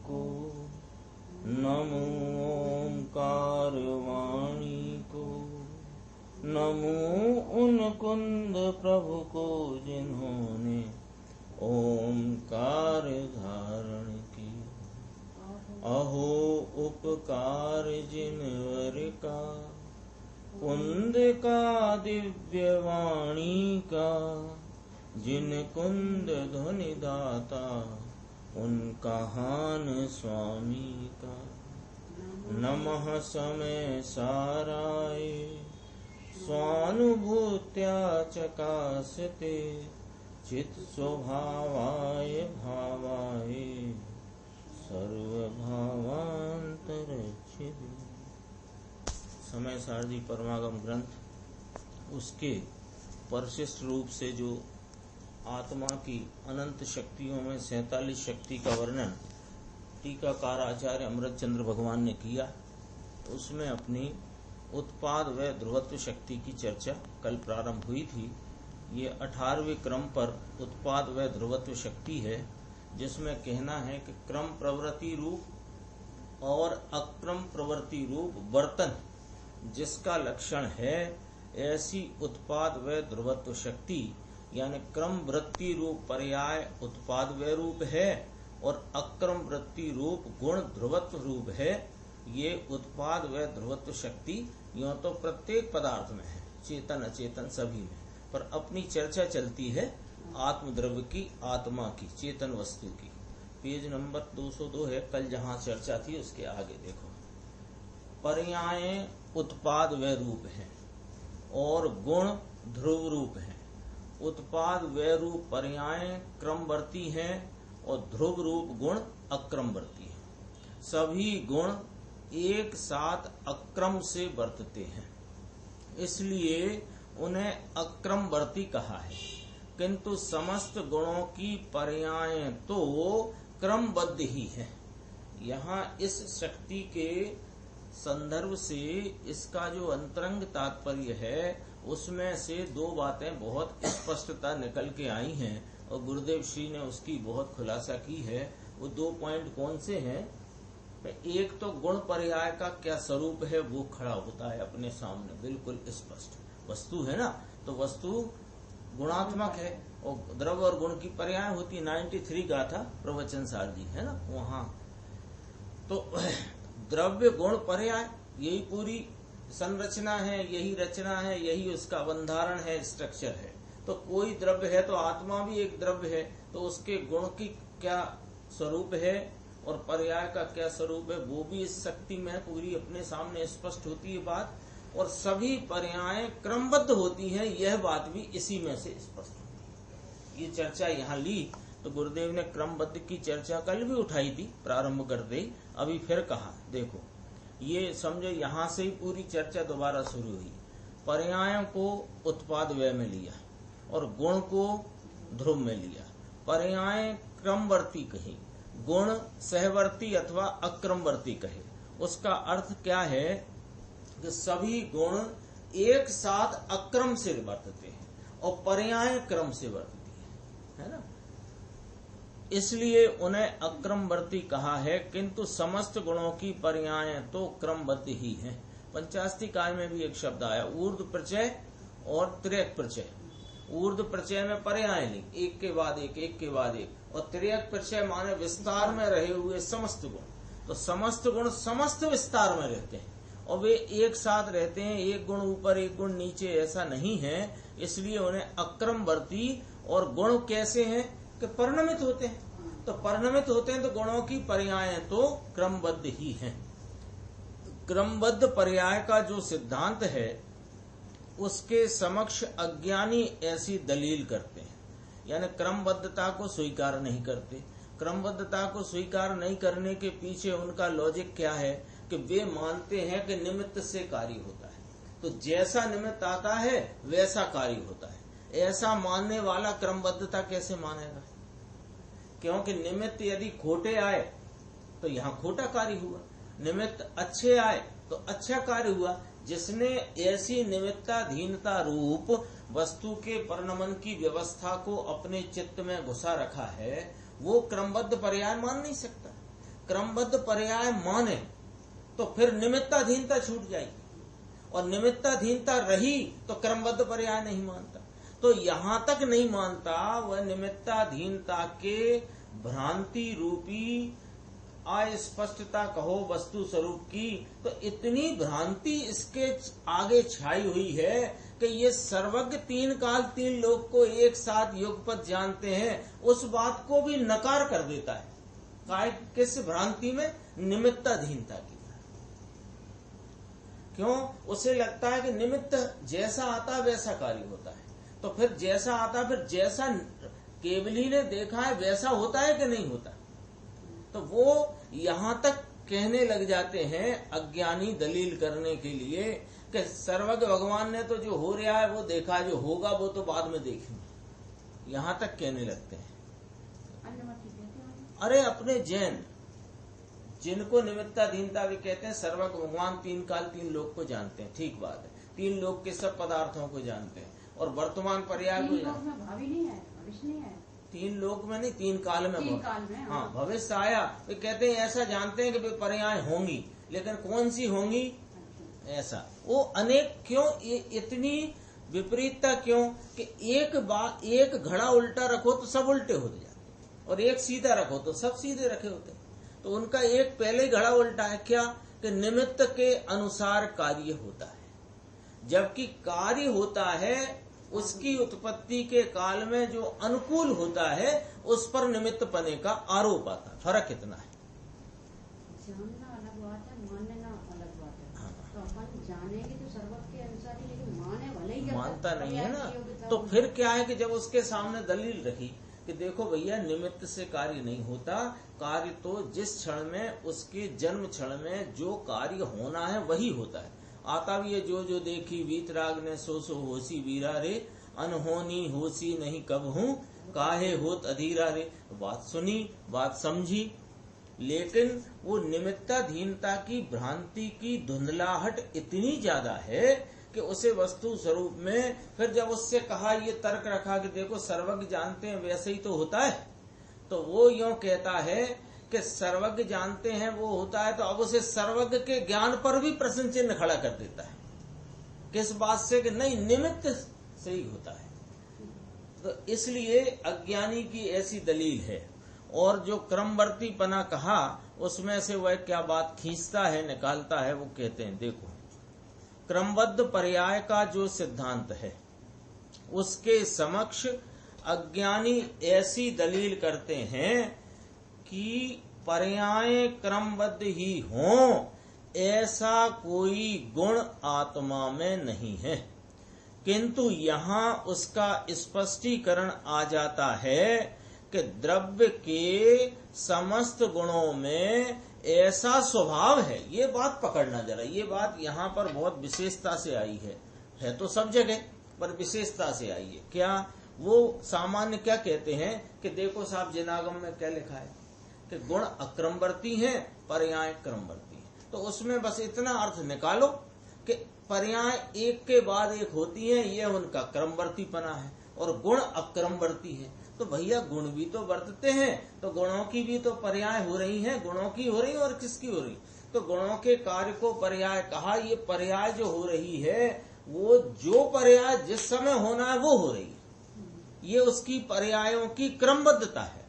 को, नमो ओंकार वाणी को, नमो उन कुंद प्रभु को जिन्होंने ओंकार धारण की। अहो उपकार जिनवर का, कुंद का दिव्य वाणी का, जिन कुंद ध्वनि दाता उनका हान स्वामी का। नमः समय साराय स्वानुभूत्या चकासते, चित स्वभावाय भावाय सर्वभावांतरच्छिदे। समय सारथी परमागम ग्रंथ, उसके परिशिष्ट रूप से जो आत्मा की अनंत शक्तियों में 47 शक्ति का वर्णन टीकाकार आचार्य अमृत चंद्र भगवान ने किया, उसमें अपनी उत्पाद व ध्रुवत्व शक्ति की चर्चा कल प्रारंभ हुई थी। ये 18वें क्रम पर उत्पाद व ध्रुवत्व शक्ति है, जिसमें कहना है कि क्रम प्रवृत्ति रूप और अक्रम प्रवृत्ति रूप बर्तन जिसका लक्षण है, ऐसी उत्पाद व ध्रुवत्व शक्ति यानी क्रम वृत्ति रूप पर्याय उत्पाद व रूप है और अक्रम वृत्ति रूप गुण ध्रुवत्व रूप है। ये उत्पाद व ध्रुवत्व शक्ति यूं तो प्रत्येक पदार्थ में है, चेतन अचेतन सभी में, पर अपनी चर्चा चलती है आत्मद्रव्य की, आत्मा की, चेतन वस्तु की। पेज नंबर 202 है, कल जहाँ चर्चा थी उसके आगे देखो। पर्याय उत्पाद व रूप है और गुण ध्रुव रूप है। उत्पाद व रूप पर्याय क्रमवर्ती है और ध्रुव रूप गुण अक्रमवर्ती है। सभी गुण एक साथ अक्रम से वर्तते हैं, इसलिए उन्हें अक्रमवर्ती कहा है। किंतु समस्त गुणों की पर्याय तो क्रमबद्ध ही है। यहाँ इस शक्ति के संदर्भ से इसका जो अंतरंग तात्पर्य है, उसमें से दो बातें बहुत स्पष्टता निकल के आई हैं और गुरुदेव श्री ने उसकी बहुत खुलासा की है। वो 2 पॉइंट कौन से हैं? एक तो गुण पर्याय का क्या स्वरूप है वो खड़ा होता है अपने सामने बिल्कुल स्पष्ट। वस्तु है ना, तो वस्तु गुणात्मक है और द्रव्य और गुण की पर्याय होती है। 93 गाथा प्रवचन सार जी है ना वहाँ, तो द्रव्य गुण पर्याय यही पूरी संरचना है, यही रचना है, यही उसका बंधारण है, स्ट्रक्चर है। तो कोई द्रव्य है तो आत्मा भी एक द्रव्य है, तो उसके गुण की क्या स्वरूप है और पर्याय का क्या स्वरूप है वो भी इस शक्ति में पूरी अपने सामने स्पष्ट होती है बात। और सभी पर्याय क्रमबद्ध होती हैं, यह बात भी इसी में से स्पष्ट होती है। ये चर्चा यहाँ ली तो गुरुदेव ने क्रमबद्ध की चर्चा कल भी उठाई थी प्रारंभ करते ही, अभी फिर कहा। देखो ये समझो, यहाँ से ही पूरी चर्चा दोबारा शुरू हुई। पर्यायों को उत्पाद व्यय में लिया और गुण को ध्रुव में लिया। पर्याय क्रमवर्ती कही, गुण सहवर्ती अथवा अक्रमवर्ती कहे। उसका अर्थ क्या है कि सभी गुण एक साथ अक्रम से वर्तते हैं और पर्याय क्रम से वर्तती है ना, इसलिए उन्हें अक्रमवर्ती कहा है। किंतु समस्त गुणों की पर्याय तो क्रमबद्ध ही है। पंचास्तिकाय में भी एक शब्द आया ऊर्ध्व प्रचय और त्र्यक प्रचय। ऊर्ध्व प्रचय में पर्याय नहीं, एक के बाद एक, एक के बाद एक, और त्र्यक प्रचय माने विस्तार में रहे हुए समस्त गुण। तो समस्त गुण समस्त विस्तार में रहते हैं और वे एक साथ रहते हैं, एक गुण ऊपर एक गुण नीचे ऐसा नहीं है। इसलिए उन्हें अक्रमवर्ती। और गुण कैसे हैं कि परिणमित होते हैं, तो परिणमित होते हैं तो गुणों की पर्याय तो क्रमबद्ध ही हैं। क्रमबद्ध पर्याय का जो सिद्धांत है उसके समक्ष अज्ञानी ऐसी दलील करते हैं, यानी क्रमबद्धता को स्वीकार नहीं करते। क्रमबद्धता को स्वीकार नहीं करने के पीछे उनका लॉजिक क्या है कि वे मानते हैं कि निमित्त से कार्य होता है, तो जैसा निमित्त आता है वैसा कार्य होता है। ऐसा मानने वाला क्रमबद्धता कैसे मानेगा? क्योंकि निमित्त यदि खोटे आए तो यहाँ खोटा कार्य हुआ, निमित्त अच्छे आए तो अच्छा कार्य हुआ। जिसने ऐसी निमित्ताधीनता रूप वस्तु के परिणमन की व्यवस्था को अपने चित्त में घुसा रखा है वो क्रमबद्ध पर्याय मान नहीं सकता। क्रमबद्ध पर्याय माने तो फिर निमित्ताधीनता छूट जाएगी, और निमित्ताधीनता रही तो क्रमबद्ध पर्याय नहीं मानता। तो यहां तक नहीं मानता वह निमित्ताधीनता के भ्रांति रूपी अस्पष्टता कहो वस्तु स्वरूप की, तो इतनी भ्रांति इसके आगे छाई हुई है कि ये सर्वज्ञ तीन काल तीन लोक को एक साथ युगपत जानते हैं, उस बात को भी नकार कर देता है। किस भ्रांति में? निमित्ताधीनता की। क्यों? उसे लगता है कि निमित्त जैसा आता वैसा कार्य होता है, तो फिर जैसा आता फिर जैसा केवली ने देखा है वैसा होता है कि नहीं होता। तो वो यहां तक कहने लग जाते हैं अज्ञानी दलील करने के लिए कि सर्वज्ञ भगवान ने तो जो हो रहा है वो देखा, जो होगा वो तो बाद में देखेंगे, यहां तक कहने लगते हैं। अरे अपने जैन जिनको निमित्ताधीनता भी कहते हैं, सर्वज्ञ भगवान तीन काल तीन लोक को जानते हैं, ठीक बात है, तीन लोक के सब पदार्थों को जानते हैं और वर्तमान पर्याय को भावी नहीं है, भविष्य नहीं है, तीन लोक में नहीं, तीन काल में, हाँ भविष्य आया। वे कहते हैं ऐसा जानते हैं कि पर्याय होंगी, लेकिन कौन सी होंगी ऐसा वो अनेक। क्यों ये इतनी विपरीतता? क्यों कि एक घड़ा उल्टा रखो तो सब उल्टे होते जाते, और एक सीधा रखो तो सब सीधे रखे होते। तो उनका एक पहले ही घड़ा उल्टा है। क्या? कि निमित्त के अनुसार कार्य होता है, जबकि कार्य होता है उसकी उत्पत्ति के काल में जो अनुकूल होता है उस पर निमित्त पने का आरोप आता है। फर्क इतना है। जानना अलग बात है, मानना अलग बात है। हाँ। तो अपन जानेंगे तो सर्वज्ञ के अनुसार ही, लेकिन माने भले ही मानता नहीं है ना। तो फिर क्या है कि जब उसके सामने दलील रखी कि देखो भैया निमित्त से कार्य नहीं होता, कार्य तो जिस क्षण में उसके जन्म क्षण में जो कार्य होना है वही होता है। आता भी है जो जो देखी वीतराग ने सो सो होसी वीरा रे, अनहोनी होसी नहीं कब हूँ काहे होत अधीरा रे। बात सुनी, बात समझी, लेकिन वो निमित्ताधीनता की भ्रांति की धुंधलाहट इतनी ज्यादा है कि उसे वस्तु स्वरूप में फिर जब उससे कहा, ये तर्क रखा कि देखो सर्वज्ञ जानते हैं वैसे ही तो होता है, तो वो यूं कहता है कि सर्वज्ञ जानते हैं वो होता है, तो अब उसे सर्वज्ञ के ज्ञान पर भी प्रश्न चिन्ह खड़ा कर देता है। किस बात से? कि नहीं, निमित्त से ही होता है। तो इसलिए अज्ञानी की ऐसी दलील है। और जो क्रमवर्तीपना कहा उसमें से वह क्या बात खींचता है, निकालता है, वो कहते हैं देखो क्रमबद्ध पर्याय का जो सिद्धांत है उसके समक्ष अज्ञानी ऐसी दलील करते हैं कि पर्याय क्रमबद्ध ही हों ऐसा कोई गुण आत्मा में नहीं है, किंतु यहाँ उसका स्पष्टीकरण आ जाता है कि द्रव्य के समस्त गुणों में ऐसा स्वभाव है। ये बात पकड़ना जरा, ये बात यहाँ पर बहुत विशेषता से आई है तो सब जगह पर विशेषता से आई है। क्या? वो सामान्य क्या कहते हैं कि देखो साहब जिनागम में क्या लिखा है कि गुण अक्रमवर्ती हैं, पर्याय क्रमवर्ती हैं। तो उसमें बस इतना अर्थ निकालो कि पर्याय एक के बाद एक होती हैं, ये उनका क्रमवर्तीपना है, और गुण अक्रमवर्ती है। तो भैया गुण भी तो वर्तते हैं, तो गुणों की भी तो पर्याय हो रही हैं, गुणों की हो रही और किसकी हो रही? तो गुणों के कार्य को पर्याय कहा। ये पर्याय जो हो रही है वो जो पर्याय जिस समय होना है वो हो रही है, ये उसकी पर्यायों की क्रमबद्धता है।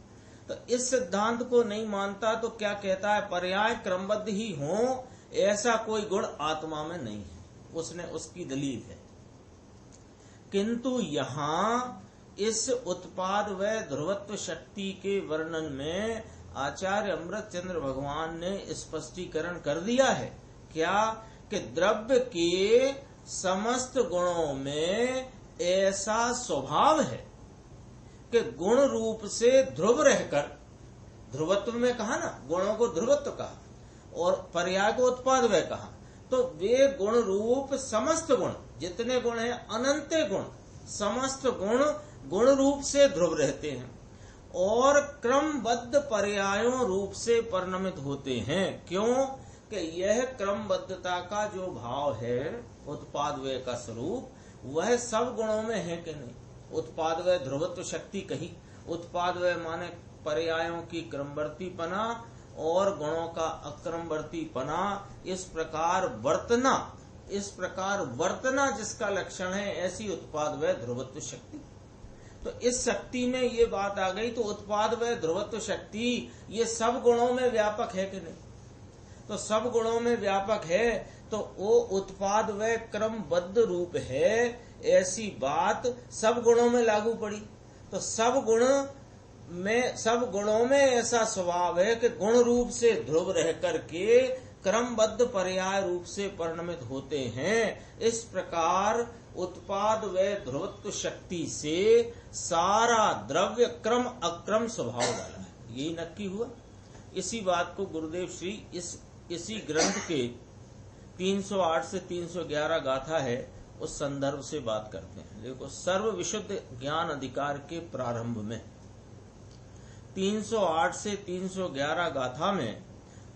तो इस सिद्धांत को नहीं मानता तो क्या कहता है, पर्याय क्रमबद्ध ही हो ऐसा कोई गुण आत्मा में नहीं है। उसने उसकी दलील है। किंतु यहाँ इस उत्पाद व ध्रुवत्व शक्ति के वर्णन में आचार्य अमृत चंद्र भगवान ने स्पष्टीकरण कर दिया है। क्या? कि द्रव्य के समस्त गुणों में ऐसा स्वभाव है कि गुण रूप से ध्रुव रहकर, ध्रुवत्व में कहा ना, गुणों को ध्रुवत्व कहा और पर्याय को उत्पाद व कहा, तो वे गुण रूप समस्त गुण, जितने गुण हैं अनंत गुण, समस्त गुण गुण रूप से ध्रुव रहते हैं और क्रमबद्ध पर्यायों रूप से परिणमित होते हैं। क्यों? कि यह क्रमबद्धता का जो भाव है, उत्पाद व्यय का स्वरूप, वह सब गुणों में है कि नहीं? उत्पाद व्यय ध्रुवत्व शक्ति कही, उत्पाद व्यय माने पर्यायों की क्रमवर्तीपना और गुणों का अक्रमवर्तीपना, इस प्रकार वर्तना जिसका लक्षण है, ऐसी उत्पाद व ध्रुवत्व शक्ति। तो इस शक्ति में ये बात आ गई। तो उत्पाद व ध्रुवत्व शक्ति ये सब गुणों में व्यापक है कि नहीं? तो सब गुणों में व्यापक है, तो वो उत्पाद व क्रमबद्ध रूप है, ऐसी बात सब गुणों में लागू पड़ी। तो सब गुणों में ऐसा स्वभाव है कि गुण रूप से ध्रुव रह करके क्रमबद्ध पर्याय रूप से परिणमित होते हैं। इस प्रकार उत्पाद व ध्रुवत्व शक्ति से सारा द्रव्य क्रम अक्रम स्वभाव वाला है, यही नक्की हुआ। इसी बात को गुरुदेव श्री इसी ग्रंथ के 308 से 311 गाथा है, उस संदर्भ से बात करते हैं। देखो, सर्व विशुद्ध ज्ञान अधिकार के प्रारंभ में 308 से 311 गाथा में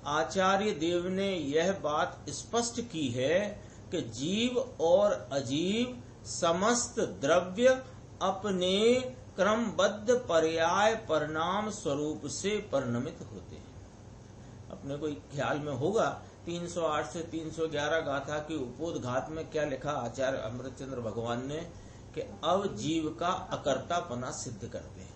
आचार्य देव ने यह बात स्पष्ट की है कि जीव और अजीव समस्त द्रव्य अपने क्रमबद्ध पर्याय परिणाम स्वरूप से परिणमित होते हैं। अपने को ख्याल में होगा 308 से 311 गाथा के उपोद्घात में क्या लिखा आचार्य अमृतचंद्र भगवान ने कि अब जीव का अकर्तापना सिद्ध करते हैं,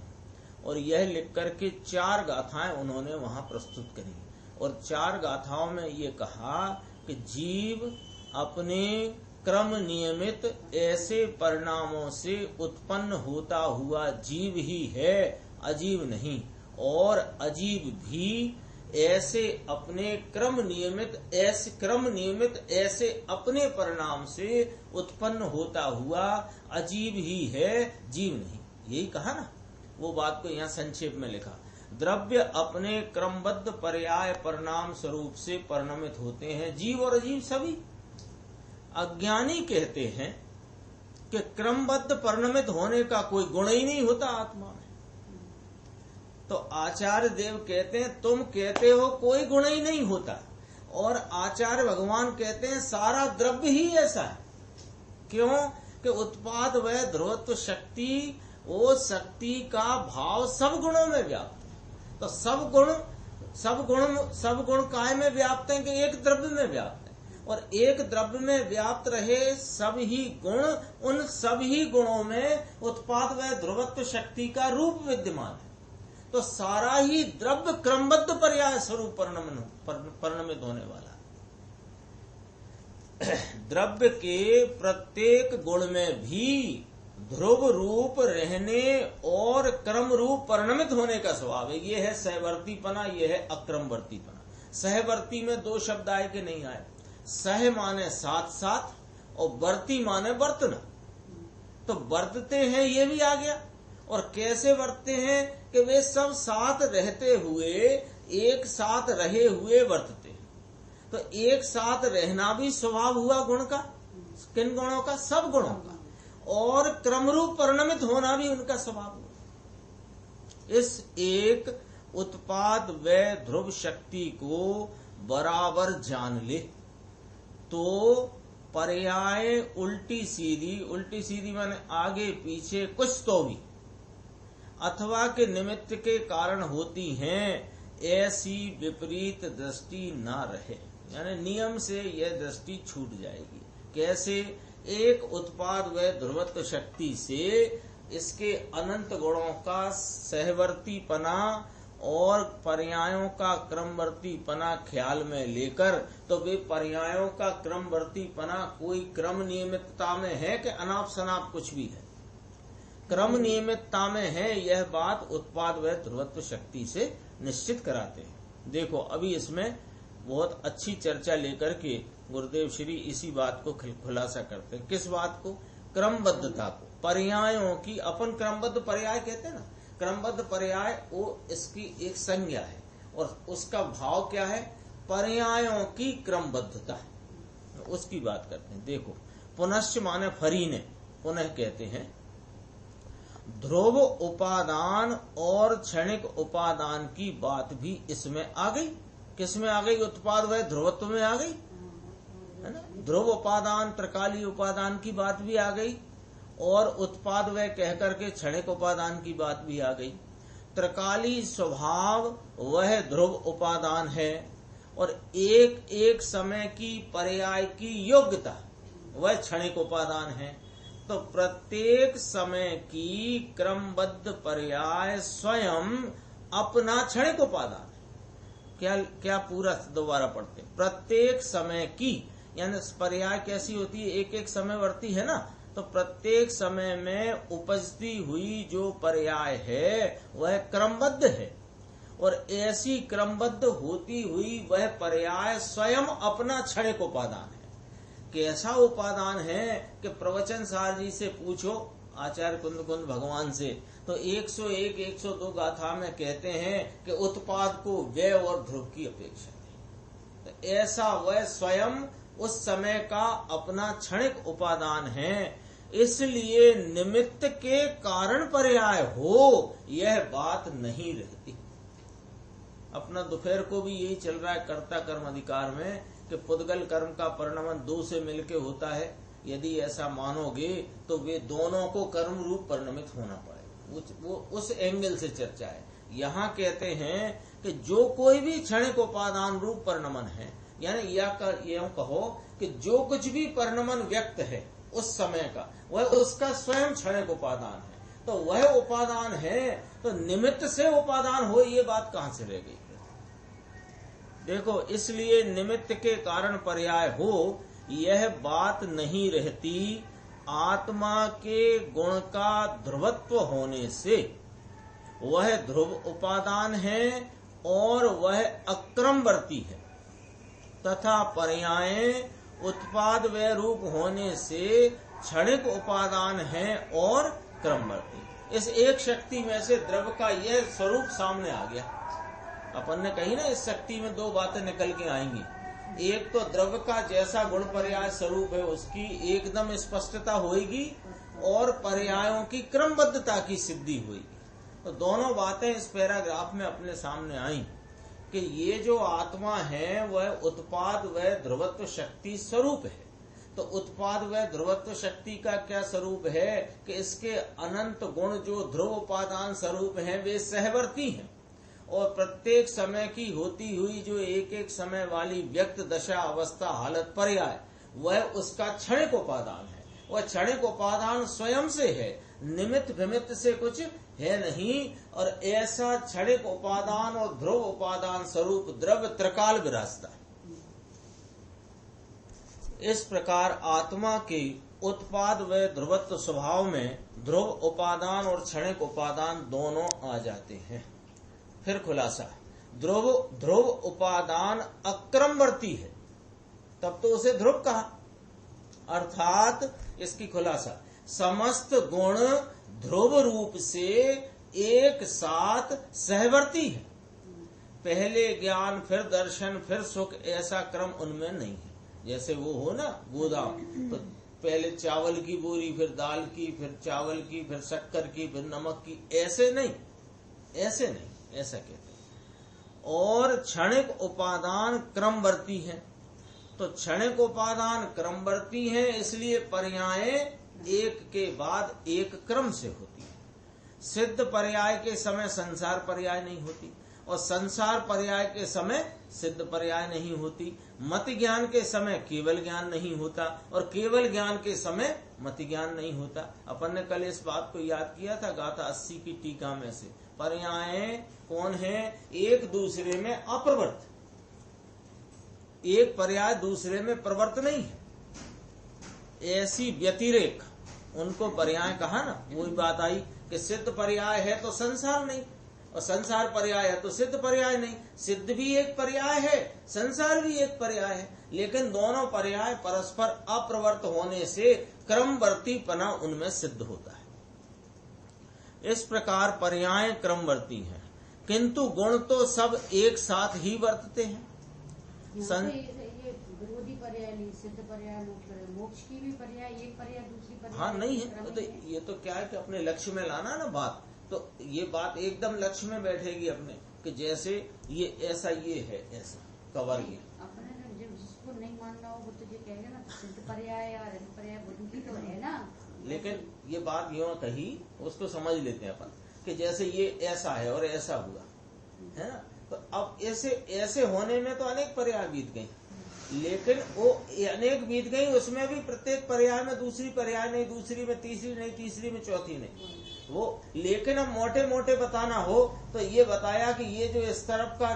और यह लिख करके 4 गाथाएं उन्होंने वहां प्रस्तुत करी। और 4 गाथाओं में ये कहा कि जीव अपने क्रम नियमित ऐसे परिणामों से उत्पन्न होता हुआ जीव ही है, अजीव नहीं। और अजीव भी ऐसे अपने क्रम नियमित ऐसे अपने परिणाम से उत्पन्न होता हुआ अजीव ही है, जीव नहीं। यही कहा ना, वो बात को यहाँ संक्षेप में लिखा। द्रव्य अपने क्रमबद्ध पर्याय परिणाम स्वरूप से परिणमित होते हैं, जीव और अजीव सभी। अज्ञानी कहते हैं कि क्रमबद्ध परिणमित होने का कोई गुण ही नहीं होता आत्मा में। तो आचार्य देव कहते हैं तुम कहते हो कोई गुण ही नहीं होता, और आचार्य भगवान कहते हैं सारा द्रव्य ही ऐसा है। क्यों? कि उत्पाद व ध्रुवत्व शक्ति, वो शक्ति का भाव सब गुणों में व्याप्त है। तो सब गुण काय में व्याप्त है कि एक द्रव्य में व्याप्त है, और एक द्रव्य में व्याप्त रहे सभी गुण, उन सभी गुणों में उत्पाद व ध्रुवत्व शक्ति का रूप विद्यमान है। तो सारा ही द्रव्य क्रमबद्ध पर्याय स्वरूप परिणमित होने वाला। द्रव्य के प्रत्येक गुण में भी ध्रुव रूप रहने और क्रम रूप परिणमित होने का स्वभाव है। ये है सहवर्तीपना, ये है अक्रमवर्तीपना। सहवर्ती में 2 शब्द आए कि नहीं आए? सह माने साथ साथ और वर्ती माने वर्तना। तो वर्तते हैं ये भी आ गया। और कैसे वर्तते हैं कि वे सब साथ रहते हुए, एक साथ रहे हुए वर्तते हैं। तो एक साथ रहना भी स्वभाव हुआ गुण का। किन गुणों का? सब गुणों का। और क्रमरूप परिणमित होना भी उनका स्वभाव हुआ। इस एक उत्पाद व ध्रुव शक्ति को बराबर जान ले तो पर्याय उल्टी सीधी माने आगे पीछे कुछ तो भी अथवा के निमित्त के कारण होती हैं, ऐसी विपरीत दृष्टि ना रहे। यानी नियम से यह दृष्टि छूट जाएगी। कैसे? एक उत्पाद व ध्रुवत्व शक्ति से इसके अनंत गुणों का सहवर्तीपना और पर्यायों का क्रमवर्तीपना ख्याल में लेकर, तो वे पर्यायों का क्रमवर्तीपना कोई क्रम नियमितता में है कि अनाप शनाप कुछ भी है? क्रम नियमितता में है। यह बात उत्पाद व ध्रुवत्व शक्ति से निश्चित कराते हैं। देखो, अभी इसमें बहुत अच्छी चर्चा लेकर के गुरुदेव श्री इसी बात को खुलासा करते हैं। किस बात को? क्रमबद्धता को। पर्यायों की अपन क्रमबद्ध पर्याय कहते हैं ना, क्रमबद्ध पर्याय वो इसकी एक संज्ञा है, और उसका भाव क्या है? पर्यायों की क्रमबद्धता, उसकी बात करते हैं। देखो, पुनश्च माने फरीने, पुनः कहते हैं। ध्रुव उपादान और क्षणिक उपादान की बात भी इसमें आ गई। किसमें आ गई? उत्पाद व ध्रुवत्व में आ गई, है ना। ध्रुव उपादान, त्रिकालीय उपादान की बात भी आ गई, और उत्पाद व कहकर के क्षणिक उपादान की बात भी आ गई। त्रिकाली स्वभाव वह ध्रुव उपादान है और एक एक समय की पर्याय की योग्यता वह क्षणिक उपादान है। तो प्रत्येक समय की क्रमबद्ध पर्याय स्वयं अपना क्षणिक उपादान है। क्या पूरा दोबारा पढ़ते, प्रत्येक समय की यानी पर्याय कैसी होती है, एक एक समयवर्ती है ना, तो प्रत्येक समय में उपजती हुई जो पर्याय है वह क्रमबद्ध है और ऐसी क्रमबद्ध होती हुई वह पर्याय स्वयं अपना क्षणिक उपादान है। कैसा उपादान है कि प्रवचन सार जी से पूछो, आचार्य कुंद भगवान से, तो 101 102 गाथा में कहते हैं कि उत्पाद को व्यय और ध्रुव की अपेक्षा थी। तो ऐसा वह स्वयं उस समय का अपना क्षणिक उपादान है, इसलिए निमित्त के कारण पर्याय हो यह बात नहीं रहती। अपना दोपहर को भी यही चल रहा है कर्ता कर्म अधिकार में कि पुद्गल कर्म का परिणमन दो से मिलके होता है। यदि ऐसा मानोगे तो वे दोनों को कर्म रूप परिणमित होना पड़े, वो उस एंगल से चर्चा है। यहाँ कहते हैं कि जो कोई भी क्षणिक उपादान रूप परिणमन है, यानी यूं कहो कि जो कुछ भी परिणमन व्यक्त है उस समय का वह उसका स्वयं क्षणिक उपादान है। तो वह उपादान है, तो निमित्त से उपादान हो ये बात कहां से रह गई? देखो, इसलिए निमित्त के कारण पर्याय हो यह बात नहीं रहती। आत्मा के गुण का ध्रुवत्व होने से वह ध्रुव उपादान है और वह अक्रमवर्ती है, तथा पर्याय उत्पाद व रूप होने से क्षणिक उपादान है और क्रमवर्ती। इस एक शक्ति में से द्रव्य का यह स्वरूप सामने आ गया। अपन ने कही ना, इस शक्ति में दो बातें निकल के आएंगी। एक तो द्रव्य का जैसा गुण पर्याय स्वरूप है उसकी एकदम स्पष्टता होगी और पर्यायों की क्रमबद्धता की सिद्धि होगी। तो दोनों बातें इस पैराग्राफ में अपने सामने आई कि ये जो आत्मा है वह उत्पाद व ध्रुवत्व शक्ति स्वरूप है। तो उत्पाद व ध्रुवत्व शक्ति का क्या स्वरूप है कि इसके अनंत गुण जो ध्रुव उपादान स्वरूप हैं वे सहवर्ती हैं और प्रत्येक समय की होती हुई जो एक एक समय वाली व्यक्त दशा अवस्था हालत पर्याय वह उसका क्षणिक उपादान है। वह क्षणिक उपादान स्वयं से है, निमित्त विमित्त से कुछ है नहीं। और ऐसा क्षणिक उपादान और ध्रुव उपादान स्वरूप द्रव्य त्रिकाल विराजता है। इस प्रकार आत्मा के उत्पाद व ध्रुवत्व स्वभाव में ध्रुव उपादान और क्षणिक उपादान दोनों आ जाते हैं। फिर खुलासा, ध्रुव उपादान अक्रमवर्ती है, तब तो उसे ध्रुव कहा। अर्थात इसकी खुलासा, समस्त गुण ध्रुव रूप से एक साथ सहवर्ती है। पहले ज्ञान फिर दर्शन फिर सुख, ऐसा क्रम उनमें नहीं है। जैसे वो हो ना गोदाम, तो पहले चावल की बोरी, फिर दाल की, फिर चावल की, फिर शक्कर की, फिर नमक की, ऐसे नहीं, ऐसा कहते हैं। और क्षणिक उपादान क्रमवर्ती है। तो क्षणिक उपादान क्रमवर्ती है, इसलिए पर्याय एक के बाद एक क्रम से होती है। सिद्ध पर्याय के समय संसार पर्याय नहीं होती और संसार पर्याय के समय सिद्ध पर्याय नहीं होती। मत ज्ञान के समय केवल ज्ञान नहीं होता और केवल ज्ञान के समय मत ज्ञान नहीं होता। अपन ने कल इस बात को याद किया था गाथा 80 की टीका में से। पर्याय कौन है? एक दूसरे में अप्रवृत्त, एक पर्याय दूसरे में प्रवृत्त नहीं है, ऐसी व्यतिरेक, उनको पर्याय कहा ना। वही बात आई कि सिद्ध पर्याय है तो संसार नहीं और संसार पर्याय है तो सिद्ध पर्याय नहीं। सिद्ध भी एक पर्याय है, संसार भी एक पर्याय है, लेकिन दोनों पर्याय परस्पर अप्रवृत्त होने से क्रमवर्तीपना उनमें सिद्ध होता है। इस प्रकार पर्याय क्रमवर्ती हैं, किंतु गुण तो सब एक साथ ही वर्तते हैं। ये विरोधी पर्याय नहीं, सिद्ध पर्याय, मोक्ष की भी पर्याय एक पर्याय दूसरी पर्याय हाँ नहीं है। तो ये तो क्या है कि अपने लक्ष्य में लाना ना बात, तो ये बात एकदम लक्ष्य में बैठेगी अपने कि जैसे ये ऐसा, ये है ऐसा कवर ये अपने जिसको नहीं मानना हो वो तो ये कहेगा ना सिद्ध पर्याय और पर्याय बुद्धि तो है ना। लेकिन ये बात यूं कही, उसको समझ लेते हैं अपन। कि जैसे ये ऐसा है और ऐसा हुआ, है ना। तो अब ऐसे होने में तो अनेक पर्याय बीत गई, लेकिन वो अनेक बीत गई, उसमें भी प्रत्येक पर्याय में दूसरी पर्याय नहीं, दूसरी में तीसरी नहीं, तीसरी में चौथी नहीं, वो। लेकिन अब मोटे मोटे बताना हो तो ये बताया कि ये जो इस तरफ का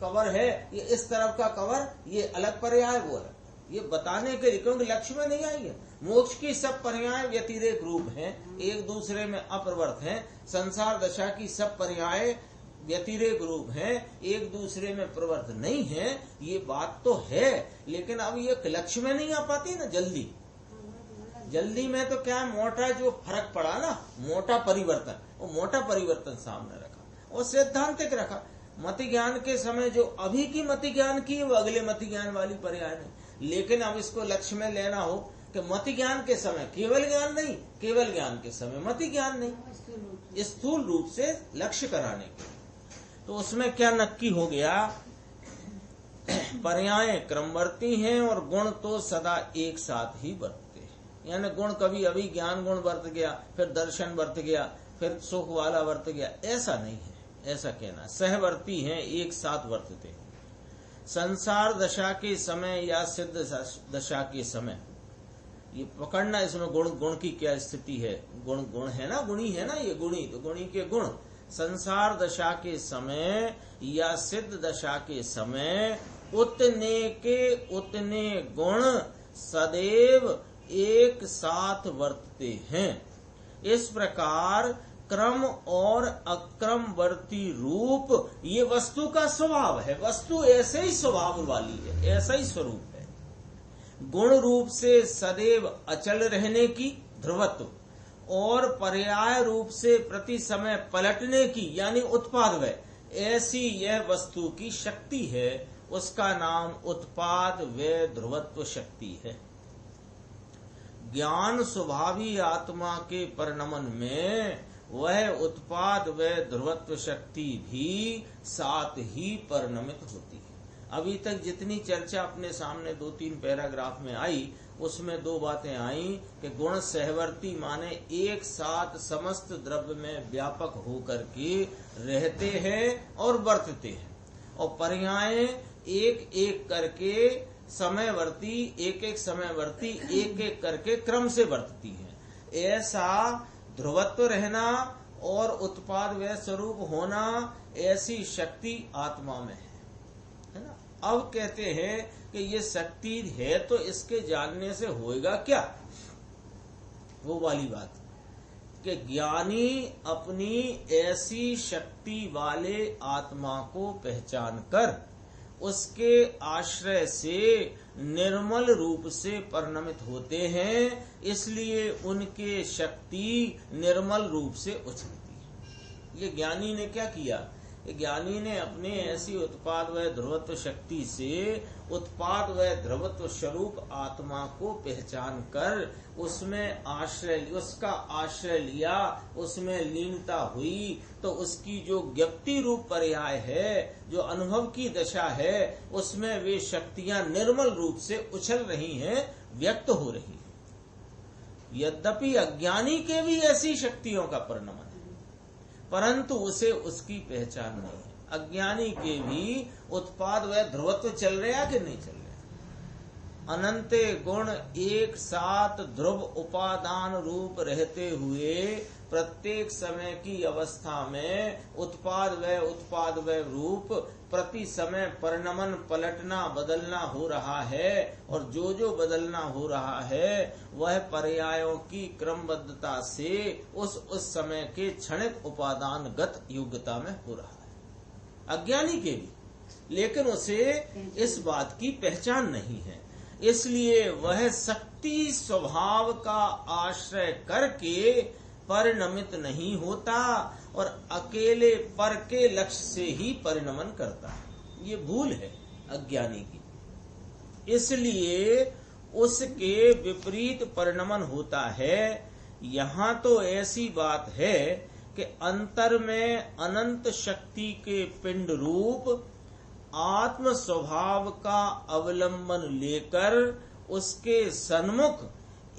कवर है, ये इस तरफ का कवर, ये अलग पर्याय, वो अलग, ये बताने के लिए, क्योंकि लक्ष्य में नहीं आई है। मोक्ष की सब पर्याय व्यतिरेक रूप हैं, एक दूसरे में अप्रवर्त हैं। संसार दशा की सब पर्याय व्यतिरेक रूप हैं, एक दूसरे में प्रवर्त नहीं है। ये बात तो है, लेकिन अब ये लक्ष्य में नहीं आ पाती ना जल्दी में। तो क्या मोटा जो फर्क पड़ा ना, मोटा परिवर्तन, वो मोटा परिवर्तन सामने रखा और सैद्धांतिक रखा। मति ज्ञान के समय जो अभी की मति ज्ञान की, वो अगले मति ज्ञान वाली पर्याय नहीं। लेकिन अब इसको लक्ष्य में लेना हो कि मति ज्ञान के समय केवल ज्ञान नहीं, केवल ज्ञान के समय मति ज्ञान नहीं, स्थूल रूप से लक्ष्य कराने के, तो उसमें क्या नक्की हो गया, पर्याय क्रमवर्ती हैं और गुण तो सदा एक साथ ही बरतते हैं। यानी गुण कभी अभी ज्ञान गुण बरत गया, फिर दर्शन बरत गया, फिर सुख वाला बरत गया, ऐसा नहीं है। ऐसा कहना, सहवर्ती हैं, एक साथ वर्तते हैं। संसार दशा के समय या सिद्ध दशा के समय, ये पकड़ना, इसमें गुण की क्या स्थिति है। गुण है ना, गुणी है ना, ये गुणी, तो गुणी के गुण। संसार दशा के समय या सिद्ध दशा के समय उतने के उतने गुण सदैव एक साथ वर्तते हैं। इस प्रकार क्रम और अक्रमवर्ती रूप ये वस्तु का स्वभाव है। वस्तु ऐसे ही स्वभाव वाली है, ऐसा ही स्वरूप है। गुण रूप से सदैव अचल रहने की ध्रुवत्व और पर्याय रूप से प्रति समय पलटने की यानी उत्पाद वय, ऐसी यह वस्तु की शक्ति है। उसका नाम उत्पाद व्यय ध्रुवत्व शक्ति है। ज्ञान स्वभावी आत्मा के परिणमन में वह उत्पाद व ध्रुवत्व शक्ति भी साथ ही परिणमित होती है। अभी तक जितनी चर्चा अपने सामने 2-3 पैराग्राफ में आई, उसमें 2 बातें आई कि गुण सहवर्ती माने एक साथ समस्त द्रव्य में व्यापक होकर के रहते हैं और बरतते हैं, और पर्याय एक एक करके समयवर्ती, एक एक समयवर्ती एक एक करके क्रम से बरतती है। ऐसा ध्रुवत्व रहना और उत्पाद व स्वरूप होना, ऐसी शक्ति आत्मा में है ना। अब कहते हैं कि ये शक्ति है तो इसके जानने से होएगा क्या, वो वाली बात कि ज्ञानी अपनी ऐसी शक्ति वाले आत्मा को पहचान कर उसके आश्रय से निर्मल रूप से परिणमित होते हैं, इसलिए उनके शक्ति निर्मल रूप से उछलती है। ये ज्ञानी ने क्या किया, ज्ञानी ने अपने ऐसी उत्पाद व ध्रुवत्व शक्ति से उत्पाद व ध्रुवत्व स्वरूप आत्मा को पहचान कर उसमें आश्रय, उसका आश्रय लिया, उसमें लीनता हुई, तो उसकी जो ज्ञप्ति रूप पर्याय है, जो अनुभव की दशा है, उसमें वे शक्तियां निर्मल रूप से उछल रही हैं, व्यक्त हो रही हैं। यद्यपि अज्ञानी के भी ऐसी शक्तियों का परिणमन है, परंतु उसे उसकी पहचान नहीं है। अज्ञानी के भी उत्पाद व ध्रुवत्व चल रहा कि नहीं चल रहा। अनंते गुण एक साथ ध्रुव उपादान रूप रहते हुए प्रत्येक समय की अवस्था में उत्पाद व रूप प्रति समय परिणमन, पलटना, बदलना हो रहा है, और जो बदलना हो रहा है वह पर्यायों की क्रमबद्धता से उस समय के क्षणिक उपादानगत योग्यता में हो रहा है। अज्ञानी के भी, लेकिन उसे इस बात की पहचान नहीं है, इसलिए वह शक्ति स्वभाव का आश्रय करके परिणमित नहीं होता और अकेले पर के लक्ष्य से ही परिणमन करता है। ये भूल है अज्ञानी की, इसलिए उसके विपरीत परिणमन होता है। यहाँ तो ऐसी बात है कि अंतर में अनंत शक्ति के पिंड रूप आत्म स्वभाव का अवलंबन लेकर उसके सन्मुख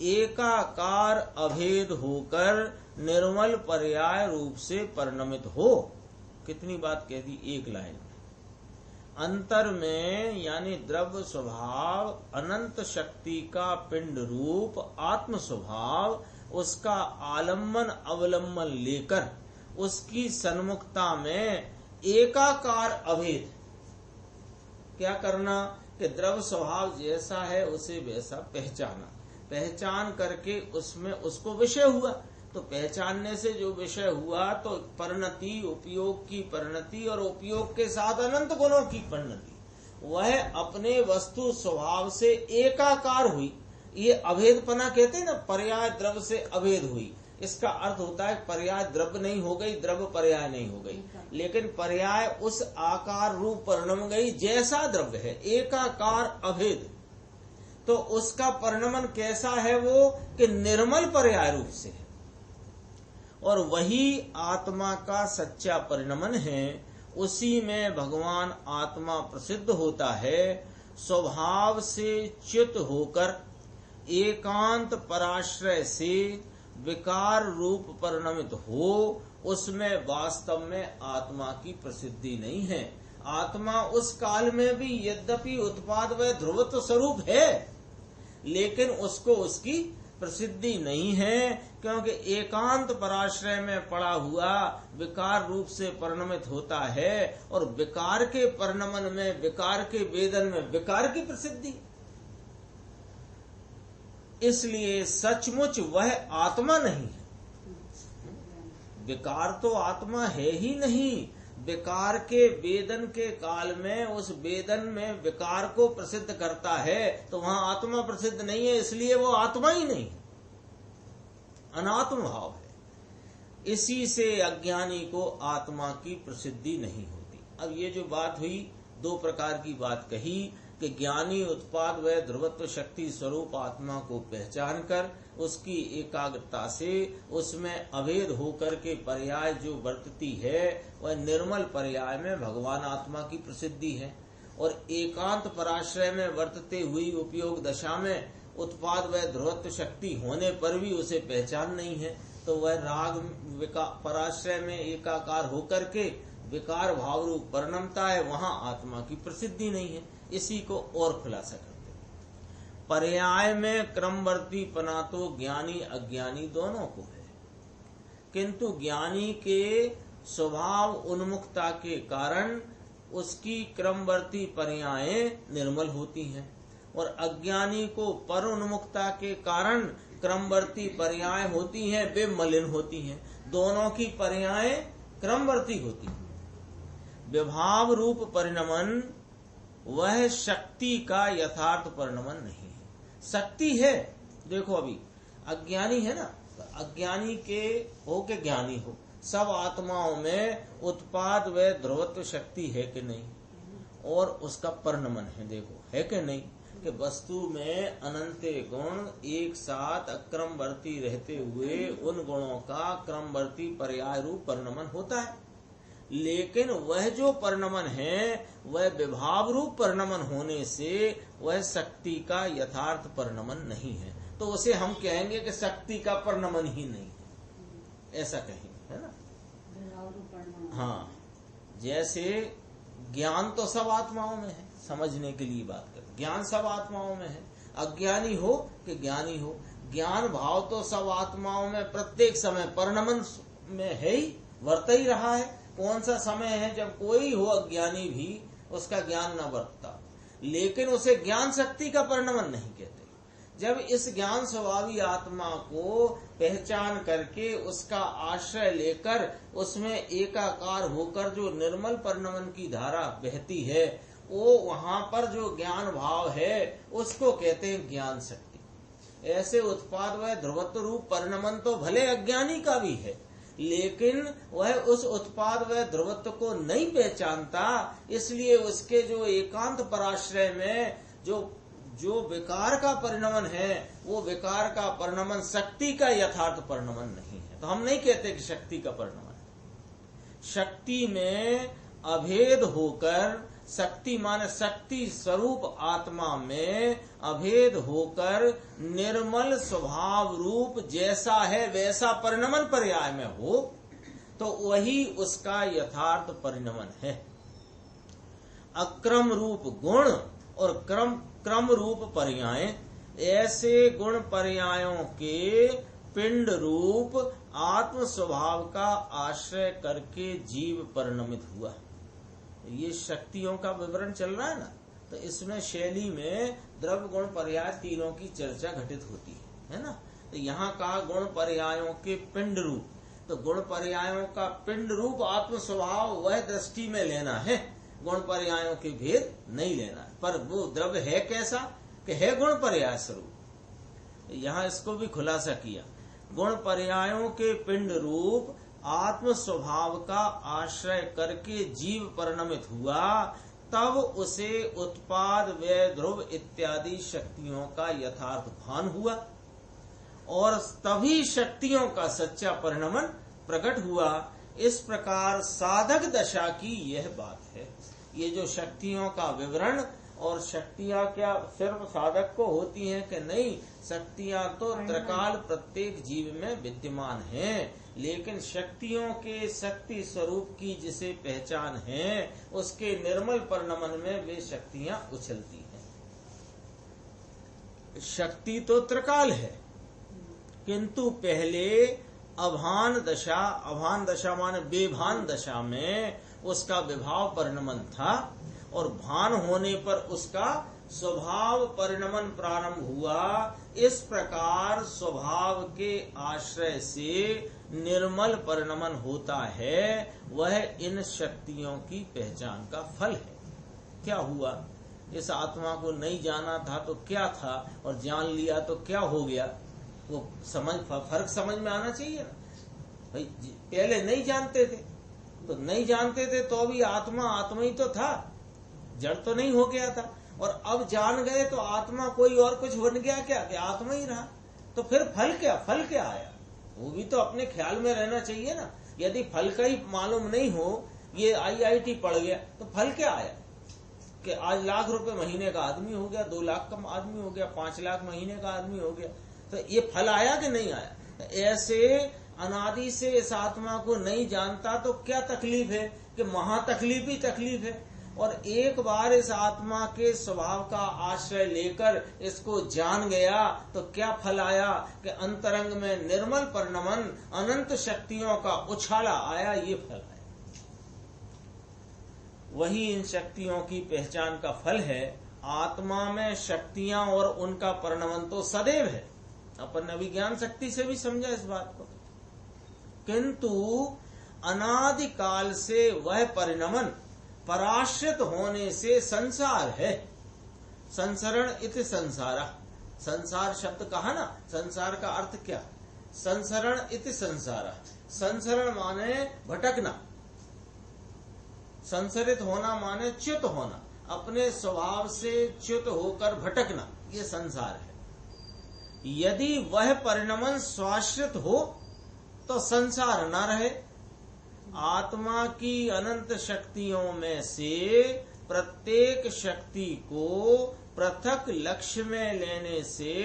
एकाकार अभेद होकर निर्मल पर्याय रूप से परिणमित हो। कितनी बात कह दी एक लाइन में। अंतर में यानी द्रव्य स्वभाव अनंत शक्ति का पिंड रूप आत्म स्वभाव, उसका आलम्बन अवलंबन लेकर उसकी सन्मुखता में एकाकार अभेद क्या करना कि द्रव्य स्वभाव जैसा है उसे वैसा पहचाना, पहचान करके उसमें उसको विषय हुआ, तो पहचानने से जो विषय हुआ तो परिणति, उपयोग की परिणति और उपयोग के साथ अनंत गुणों की परिणति, वह अपने वस्तु स्वभाव से एकाकार हुई। ये अभेदपना कहते हैं ना, पर्याय द्रव्य से अभेद हुई। इसका अर्थ होता है पर्याय द्रव्य नहीं हो गई, द्रव्य पर्याय नहीं हो गई, लेकिन पर्याय उस आकार रूप परिणम गई जैसा द्रव्य है, एकाकार अभेद। तो उसका परिणमन कैसा है वो कि निर्मल पर्याय रूप से है, और वही आत्मा का सच्चा परिणमन है। उसी में भगवान आत्मा प्रसिद्ध होता है। स्वभाव से च्युत होकर एकांत पराश्रय से विकार रूप परिणमित हो, उसमें वास्तव में आत्मा की प्रसिद्धि नहीं है। आत्मा उस काल में भी यद्यपि उत्पाद व ध्रुवत्व स्वरूप है, लेकिन उसको उसकी प्रसिद्धि नहीं है, क्योंकि एकांत पराश्रय में पड़ा हुआ विकार रूप से परिणमित होता है, और विकार के परिणमन में, विकार के वेदन में विकार की प्रसिद्धि। इसलिए सचमुच वह आत्मा नहीं है। विकार तो आत्मा है ही नहीं। विकार के वेदन के काल में उस वेदन में विकार को प्रसिद्ध करता है, तो वहां आत्मा प्रसिद्ध नहीं है, इसलिए वो आत्मा ही नहीं, अनात्म भाव है। इसी से अज्ञानी को आत्मा की प्रसिद्धि नहीं होती। अब ये जो बात हुई, दो प्रकार की बात कही कि ज्ञानी उत्पाद व ध्रुवत्व शक्ति स्वरूप आत्मा को पहचान कर उसकी एकाग्रता से उसमें अभेद होकर के पर्याय जो वर्तती है वह निर्मल पर्याय में भगवान आत्मा की प्रसिद्धि है, और एकांत पराश्रय में वर्तते हुई उपयोग दशा में उत्पाद व ध्रुवत्व शक्ति होने पर भी उसे पहचान नहीं है, तो वह राग पराश्रय में एकाकार होकर के विकार भाव रूप परिणमता है, वहां आत्मा की प्रसिद्धि नहीं है। इसी को और खुलासा करते हैं। पर्याय में क्रमवर्ती पना तो ज्ञानी अज्ञानी दोनों को है, किंतु ज्ञानी के स्वभाव उन्मुखता के कारण उसकी क्रमवर्ती पर्यायें निर्मल होती हैं, और अज्ञानी को पर उन्मुखता के कारण क्रमवर्ती पर्याय होती हैं, वे मलिन होती हैं। दोनों की पर्यायें क्रमवर्ती होती हैं। विभाव रूप परिणमन वह शक्ति का यथार्थ परिणमन नहीं है। शक्ति है, देखो अभी अज्ञानी है ना, तो अज्ञानी के हो के ज्ञानी हो, सब आत्माओं में उत्पाद व ध्रुवत्व शक्ति है कि नहीं, और उसका परिणमन है, देखो है कि नहीं, कि वस्तु में अनंत गुण एक साथ अक्रमवर्ती रहते हुए उन गुणों का क्रमवर्ती पर्याय रूप परिणमन होता है, लेकिन वह जो परिणमन है वह विभाव रूप परिणमन होने से वह शक्ति का यथार्थ परिणमन नहीं है, तो उसे हम कहेंगे कि शक्ति का परिणमन ही नहीं है, ऐसा कहेंगे, है ना। हाँ, जैसे ज्ञान तो सब आत्माओं में है, समझने के लिए बात करें, ज्ञान सब आत्माओं में है, अज्ञानी हो कि ज्ञानी हो, ज्ञान भाव तो सब आत्माओं में प्रत्येक समय परिणमन में है ही, वर्त ही रहा है। कौन सा समय है जब कोई हो अज्ञानी भी उसका ज्ञान न बरतता, लेकिन उसे ज्ञान शक्ति का परिणमन नहीं कहते। जब इस ज्ञान स्वभावी आत्मा को पहचान करके उसका आश्रय लेकर उसमें एकाकार होकर जो निर्मल परिणमन की धारा बहती है, वो वहां पर जो ज्ञान भाव है उसको कहते हैं ज्ञान शक्ति। ऐसे उत्पाद व ध्रुवत्व रूप परिणमन तो भले अज्ञानी का भी है, लेकिन वह उस उत्पाद व ध्रुवत्व को नहीं पहचानता, इसलिए उसके जो एकांत पराश्रय में जो विकार का परिणमन है वो विकार का परिणमन शक्ति का यथार्थ परिणमन नहीं है। तो हम नहीं कहते कि शक्ति का परिणमन है। शक्ति में अभेद होकर शक्ति माने शक्ति स्वरूप आत्मा में अभेद होकर निर्मल स्वभाव रूप जैसा है वैसा परिणमन पर्याय में हो तो वही उसका यथार्थ परिणमन है। अक्रम रूप गुण और क्रम रूप पर्याय, ऐसे गुण पर्यायों के पिंड रूप आत्म स्वभाव का आश्रय करके जीव परिणमित हुआ। ये शक्तियों का विवरण चल रहा है ना, तो इसमें शैली में द्रव्य गुण पर्याय तीनों की चर्चा घटित होती है ना। तो यहाँ कहा गुण पर्यायों के पिंड रूप, तो गुण पर्यायों का पिंड रूप आत्म स्वभाव वह दृष्टि में लेना है, गुण पर्यायों के भेद नहीं लेना है। पर वो द्रव्य है कैसा कि है गुण पर्याय स्वरूप। यहाँ इसको भी खुलासा किया, गुण पर्यायों के पिंड रूप आत्म स्वभाव का आश्रय करके जीव परिणमित हुआ, तब उसे उत्पाद व्यय ध्रुव इत्यादि शक्तियों का यथार्थ भान हुआ और तभी शक्तियों का सच्चा परिणमन प्रकट हुआ। इस प्रकार साधक दशा की यह बात है। ये जो शक्तियों का विवरण, और शक्तियां क्या सिर्फ साधक को होती हैं कि नहीं, शक्तियां तो त्रिकाल प्रत्येक जीव में विद्यमान हैं, लेकिन शक्तियों के शक्ति स्वरूप की जिसे पहचान है उसके निर्मल परिणमन में वे शक्तियां उछलती हैं। शक्ति तो त्रिकाल है, किंतु पहले अभान दशा माने बेभान दशा में उसका विभाव परिणमन था, और भान होने पर उसका स्वभाव परिणमन प्रारंभ हुआ। इस प्रकार स्वभाव के आश्रय से निर्मल परिणमन होता है, वह इन शक्तियों की पहचान का फल है। क्या हुआ, इस आत्मा को नहीं जाना था तो क्या था, और जान लिया तो क्या हो गया, वो फर्क समझ में आना चाहिए ना भाई। पहले नहीं जानते थे तो भी आत्मा ही तो था, जड़ तो नहीं हो गया था, और अब जान गए तो आत्मा कोई और कुछ बन गया क्या, कि आत्मा ही रहा। तो फिर फल क्या आया, वो भी तो अपने ख्याल में रहना चाहिए ना। यदि फल का ही मालूम नहीं हो, ये IIT पढ़ गया तो फल क्या आया, कि आज 1 लाख रुपए महीने का आदमी हो गया, 2 लाख का आदमी हो गया, 5 लाख महीने का आदमी हो गया, तो ये फल आया कि नहीं आया। तो ऐसे अनादि से इस आत्मा को नहीं जानता तो क्या तकलीफ है, कि महातकलीफ ही तकलीफ है। और एक बार इस आत्मा के स्वभाव का आश्रय लेकर इसको जान गया तो क्या फल आया, कि अंतरंग में निर्मल परिणमन, अनंत शक्तियों का उछाला आया, ये फल है। वही इन शक्तियों की पहचान का फल है। आत्मा में शक्तियां और उनका परिणमन तो सदैव है, अपन ने अभिज्ञान शक्ति से भी समझा इस बात को, किंतु अनादिकाल से वह परिणमन पराश्रित होने से संसार है। संसरण इति संसारा, संसार शब्द कहा ना, संसार का अर्थ क्या, संसरण इति संसारा। संसरण माने भटकना, संसरित होना माने च्युत होना, अपने स्वभाव से च्युत होकर भटकना, ये संसार है। यदि वह परिणमन स्वाश्रित हो तो संसार न रहे। आत्मा की अनंत शक्तियों में से प्रत्येक शक्ति को पृथक लक्ष्य में लेने से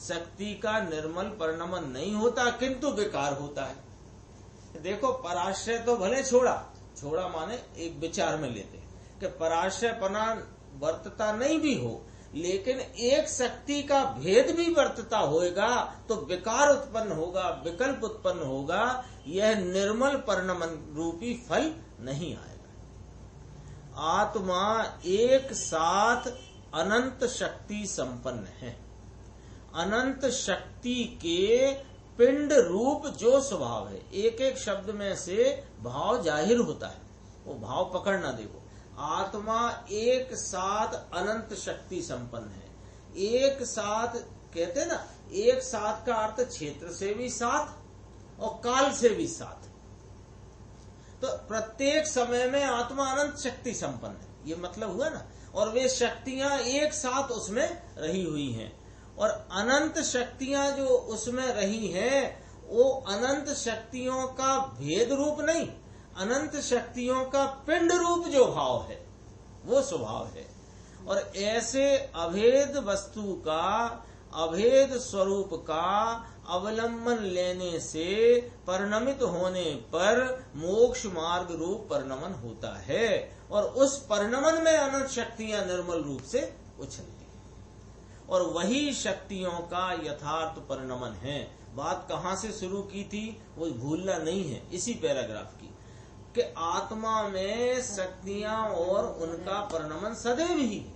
शक्ति का निर्मल परिणमन नहीं होता, किंतु विकार होता है। देखो, पराश्रय तो भले छोड़ा माने एक विचार में लेते कि पराश्रयपना वर्तता नहीं भी हो, लेकिन एक शक्ति का भेद भी वर्तता होएगा तो विकार उत्पन्न होगा, विकल्प उत्पन्न होगा, यह निर्मल परिणमन रूपी फल नहीं आएगा। आत्मा एक साथ अनंत शक्ति संपन्न है। अनंत शक्ति के पिंड रूप जो स्वभाव है, एक एक शब्द में से भाव जाहिर होता है, वो भाव पकड़ना। देखो, आत्मा एक साथ अनंत शक्ति संपन्न है। एक साथ कहते ना, एक साथ का अर्थ क्षेत्र से भी साथ और काल से भी साथ। तो प्रत्येक समय में आत्मा अनंत शक्ति संपन्न है, ये मतलब हुआ ना। और वे शक्तियां एक साथ उसमें रही हुई हैं, और अनंत शक्तियां जो उसमें रही हैं, वो अनंत शक्तियों का भेद रूप नहीं, अनंत शक्तियों का पिंड रूप जो भाव है वो स्वभाव है। और ऐसे अभेद वस्तु का, अभेद स्वरूप का अवलंबन लेने से परिणमित होने पर मोक्ष मार्ग रूप परिणमन होता है, और उस परिणमन में अनंत शक्तियां निर्मल रूप से उछलती हैं, और वही शक्तियों का यथार्थ परिणमन है। बात कहाँ से शुरू की थी वो भूलना नहीं है, इसी पैराग्राफ की, कि आत्मा में शक्तियां और उनका परिणमन सदैव ही है,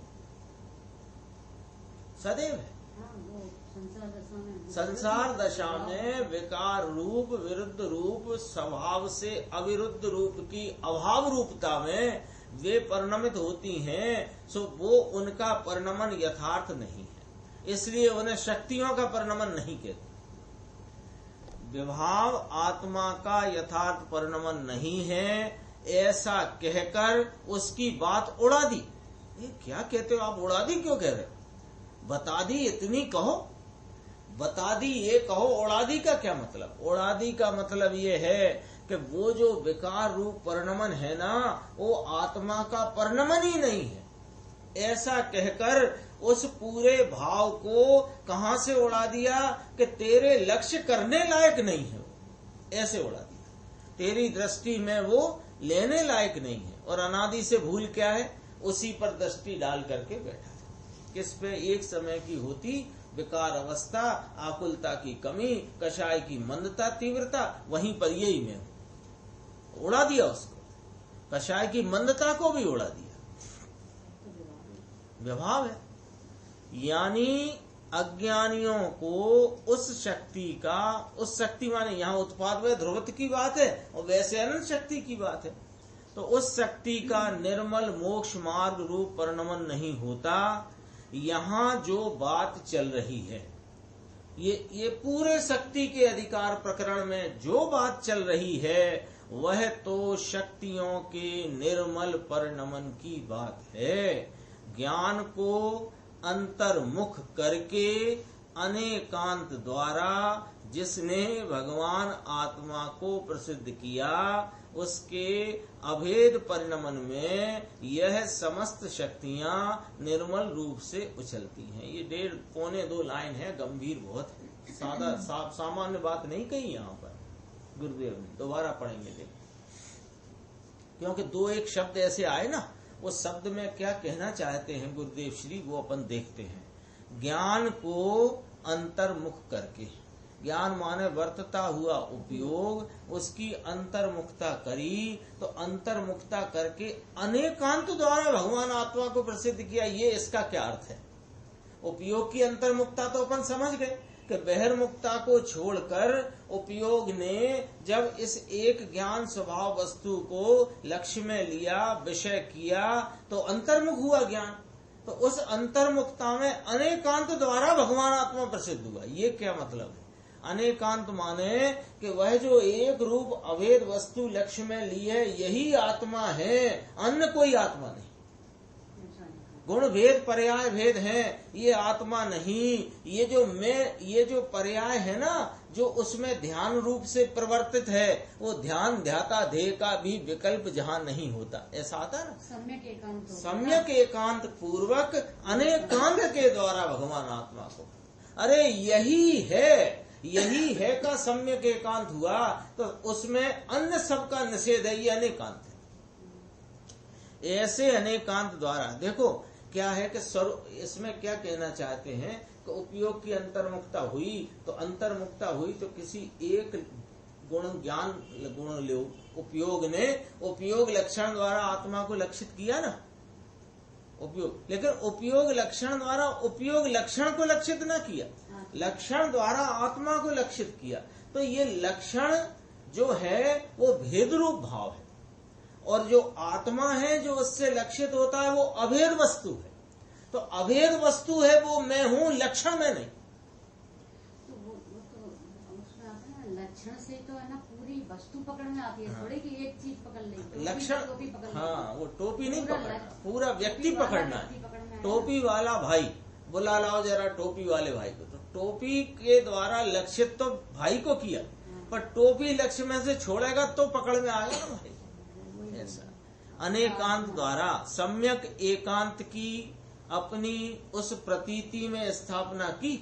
सदैव है। संसार दशा में विकार रूप, विरुद्ध रूप, स्वभाव से अविरुद्ध रूप की अभाव रूपता में वे परिणमित होती हैं, सो वो उनका परिणमन यथार्थ नहीं है, इसलिए उन्हें शक्तियों का परिणमन नहीं कहते। विभाव आत्मा का यथार्थ परिणमन नहीं है, ऐसा कहकर उसकी बात उड़ा दी। ये क्या कहते हो आप, उड़ा दी क्यों कह रहे हो? बता दी इतनी कहो, बता दी ये कहो, उड़ा दी का क्या मतलब? उड़ा दी का मतलब ये है कि वो जो विकार रूप परिणमन है ना, वो आत्मा का परिणमन ही नहीं है, ऐसा कहकर उस पूरे भाव को कहां से उड़ा दिया कि तेरे लक्ष्य करने लायक नहीं है, ऐसे उड़ा दिया। तेरी दृष्टि में वो लेने लायक नहीं है, और अनादि से भूल क्या है, उसी पर दृष्टि डाल करके बैठा है। किस पे? एक समय की होती विकार अवस्था, आकुलता की कमी, कषाय की मंदता तीव्रता, वहीं पर यही मैं हूं, उड़ा दिया उसको, कषाय की मंदता को भी उड़ा दिया। विभाव है, यानी अज्ञानियों को उस शक्ति का, उस शक्ति माने यहाँ उत्पाद व ध्रुवत की बात है, और वैसे अनंत शक्ति की बात है, तो उस शक्ति का निर्मल मोक्ष मार्ग रूप परिणमन नहीं होता। यहाँ जो बात चल रही है, ये पूरे शक्ति के अधिकार प्रकरण में जो बात चल रही है, वह तो शक्तियों के निर्मल परिणमन की बात है। ज्ञान को अंतर्मुख करके अनेकांत द्वारा जिसने भगवान आत्मा को प्रसिद्ध किया, उसके अभेद परिणमन में यह समस्त शक्तियां निर्मल रूप से उछलती हैं। ये 1.5-2 लाइन है, गंभीर बहुत है, सादा सामान्य बात नहीं कही यहाँ पर गुरुदेव ने। दोबारा पढ़ेंगे देख, क्योंकि 2-1 शब्द ऐसे आए ना, उस शब्द में क्या कहना चाहते हैं गुरुदेव श्री, वो अपन देखते हैं। ज्ञान को अंतर्मुख करके, ज्ञान माने वर्तता हुआ उपयोग, उसकी अंतर्मुखता करी, तो अंतर्मुखता करके अनेकांत द्वारा भगवान आत्मा को प्रसिद्ध किया। ये इसका क्या अर्थ है? उपयोग की अंतर्मुखता तो अपन समझ गए कि बहिर्मुखता को छोड़कर उपयोग ने जब इस एक ज्ञान स्वभाव वस्तु को लक्ष्य में लिया, विषय किया, तो अंतर्मुख हुआ ज्ञान। तो उस अंतर्मुखता में अनेकांत द्वारा भगवान आत्मा प्रसिद्ध हुआ। ये क्या मतलब है? अनेकांत माने कि वह जो एक रूप अभेद वस्तु लक्ष्य में ली है, यही आत्मा है, अन्य कोई आत्मा नहीं। गुण भेद पर्याय भेद है, ये आत्मा नहीं। ये जो पर्याय है ना, जो उसमें ध्यान रूप से प्रवर्तित है, वो ध्यान ध्याता ध्येय का भी विकल्प जहाँ नहीं होता, ऐसा आता ना, सम्यक एकांत पूर्वक अनेकांत के द्वारा भगवान आत्मा को, अरे यही है का सम्यक एकांत हुआ, तो उसमें अन्य सबका निषेध है, ये अनेकांत है। ऐसे अनेकांत द्वारा देखो क्या है कि इसमें क्या कहना चाहते हैं कि उपयोग की अंतर्मुखता हुई, तो अंतर्मुखता हुई तो किसी एक गुण ज्ञान गुण लो, उपयोग ने उपयोग लक्षण द्वारा आत्मा को लक्षित किया ना, उपयोग, लेकिन उपयोग लक्षण द्वारा उपयोग लक्षण को लक्षित न किया, लक्षण द्वारा आत्मा को लक्षित किया। तो ये लक्षण जो है वो भेद रूप भाव है, और जो आत्मा है जो उससे लक्षित होता है वो अभेद वस्तु है। तो अभेद वस्तु है वो मैं हूँ, लक्षण में नहीं। तो वो तो उसमें आता है ना, लक्षण से तो है ना पूरी वस्तु पकड़ में आती है, थोड़ी की एक चीज पकड़ लेंगे, लक्षण, हाँ, वो टोपी नहीं पकड़ना, पूरा व्यक्ति पकड़ना है। टोपी वाला भाई बुला लाओ जरा टोपी वाले भाई को, तो टोपी के द्वारा लक्षित तो भाई को किया, पर टोपी लक्ष्य में से छोड़ेगा तो पकड़ में आएगा ना भाई। ऐसा अनेकांत द्वारा सम्यक एकांत की अपनी उस प्रतीति में स्थापना की,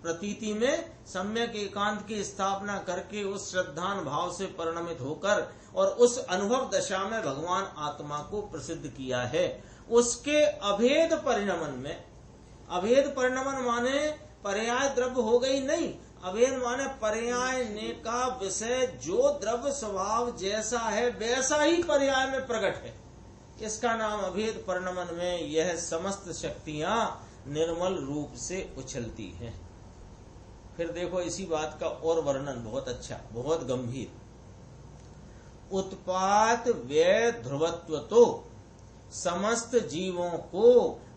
प्रतीति में सम्यक एकांत की स्थापना करके उस श्रद्धान भाव से परिणमित होकर और उस अनुभव दशा में भगवान आत्मा को प्रसिद्ध किया है। उसके अभेद परिणमन में, अभेद परिणमन माने पर्याय द्रव्य हो गई नहीं, अभेद माने पर्याय ने का विषय जो द्रव्य स्वभाव जैसा है वैसा ही पर्याय में प्रकट है, इसका नाम अभेद परिणमन में यह समस्त शक्तियां निर्मल रूप से उछलती हैं। फिर देखो इसी बात का और वर्णन बहुत अच्छा, बहुत गंभीर। उत्पात व्यय ध्रुवत्व तो समस्त जीवों को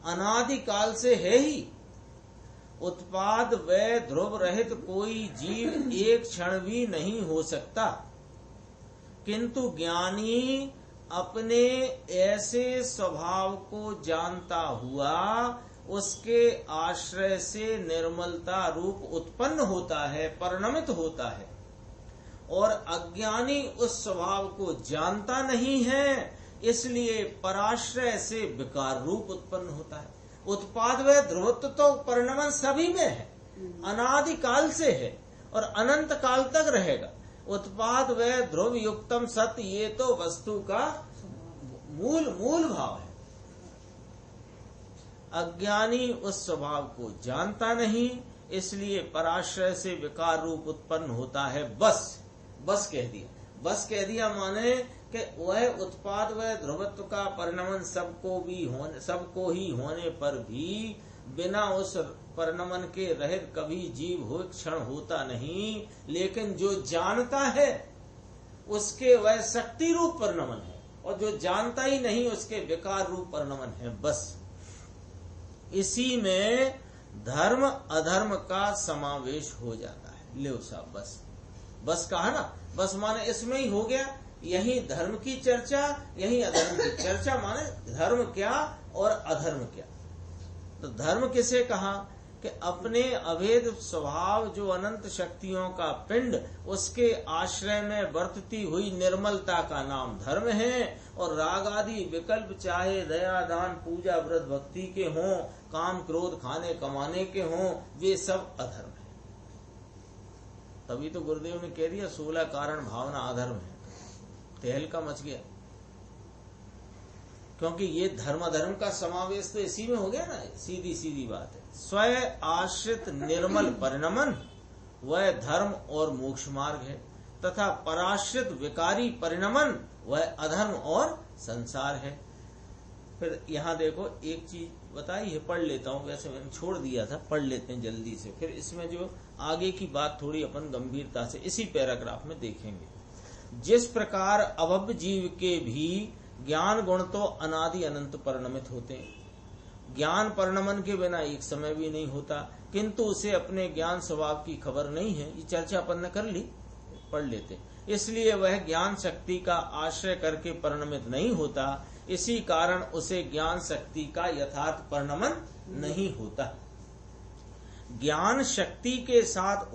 अनादिकाल से है ही। उत्पाद व्यय ध्रुव रहित कोई जीव एक क्षण भी नहीं हो सकता, किंतु ज्ञानी अपने ऐसे स्वभाव को जानता हुआ उसके आश्रय से निर्मलता रूप उत्पन्न होता है, परिणमित होता है, और अज्ञानी उस स्वभाव को जानता नहीं है, इसलिए पराश्रय से विकार रूप उत्पन्न होता है। उत्पाद व ध्रुवत्व तो परिणमन सभी में है, अनादिकाल से है और अनंत काल तक रहेगा। उत्पाद व ध्रुव युक्तम सत्य, ये तो वस्तु का मूल भाव है। अज्ञानी उस स्वभाव को जानता नहीं, इसलिए पराश्रय से विकार रूप उत्पन्न होता है। बस कह दिया, बस कह दिया माने कि वह उत्पाद व ध्रुवत्व का परिणमन सबको ही होने पर भी बिना उस परिणमन के रहित कभी जीव हो क्षण होता नहीं, लेकिन जो जानता है उसके वह शक्ति रूप परिणमन है, और जो जानता ही नहीं उसके विकार रूप परिणमन है। बस इसी में धर्म अधर्म का समावेश हो जाता है। ले साहब, बस कहा ना, बस माने इसमें ही हो गया। यही धर्म की चर्चा, यही अधर्म की चर्चा, माने धर्म क्या और अधर्म क्या। तो धर्म किसे कहा कि अपने अभेद स्वभाव जो अनंत शक्तियों का पिंड, उसके आश्रय में बरतती हुई निर्मलता का नाम धर्म है। और राग आदि विकल्प चाहे दया दान पूजा व्रत भक्ति के हों, काम क्रोध खाने कमाने के हों, वे सब अधर्म है। तभी तो गुरुदेव ने कह दिया 16 कारण भावना अधर्म है। तहलका मच गया, क्योंकि ये धर्म धर्म का समावेश तो इसी में हो गया ना। सीधी बात है। स्वयं आश्रित निर्मल परिणमन वह धर्म और मोक्ष मार्ग है, तथा पराश्रित विकारी परिणमन वह अधर्म और संसार है। फिर यहाँ देखो एक चीज बताई है, पढ़ लेता हूँ, वैसे मैंने छोड़ दिया था, पढ़ लेते हैं जल्दी से। फिर इसमें जो आगे की बात थोड़ी अपन गंभीरता से इसी पैराग्राफ में देखेंगे। जिस प्रकार अभव जीव के भी ज्ञान गुण तो अनादि अनंत परिणमित होते हैं, ज्ञान परिणमन के बिना एक समय भी नहीं होता, किंतु उसे अपने ज्ञान स्वभाव की खबर नहीं है। ये चर्चा अपन ने कर ली, पढ़ लेते। इसलिए वह ज्ञान शक्ति का आश्रय करके परिणमित नहीं होता, इसी कारण उसे ज्ञान शक्ति का यथार्थ परिणमन नहीं होता। ज्ञान शक्ति के साथ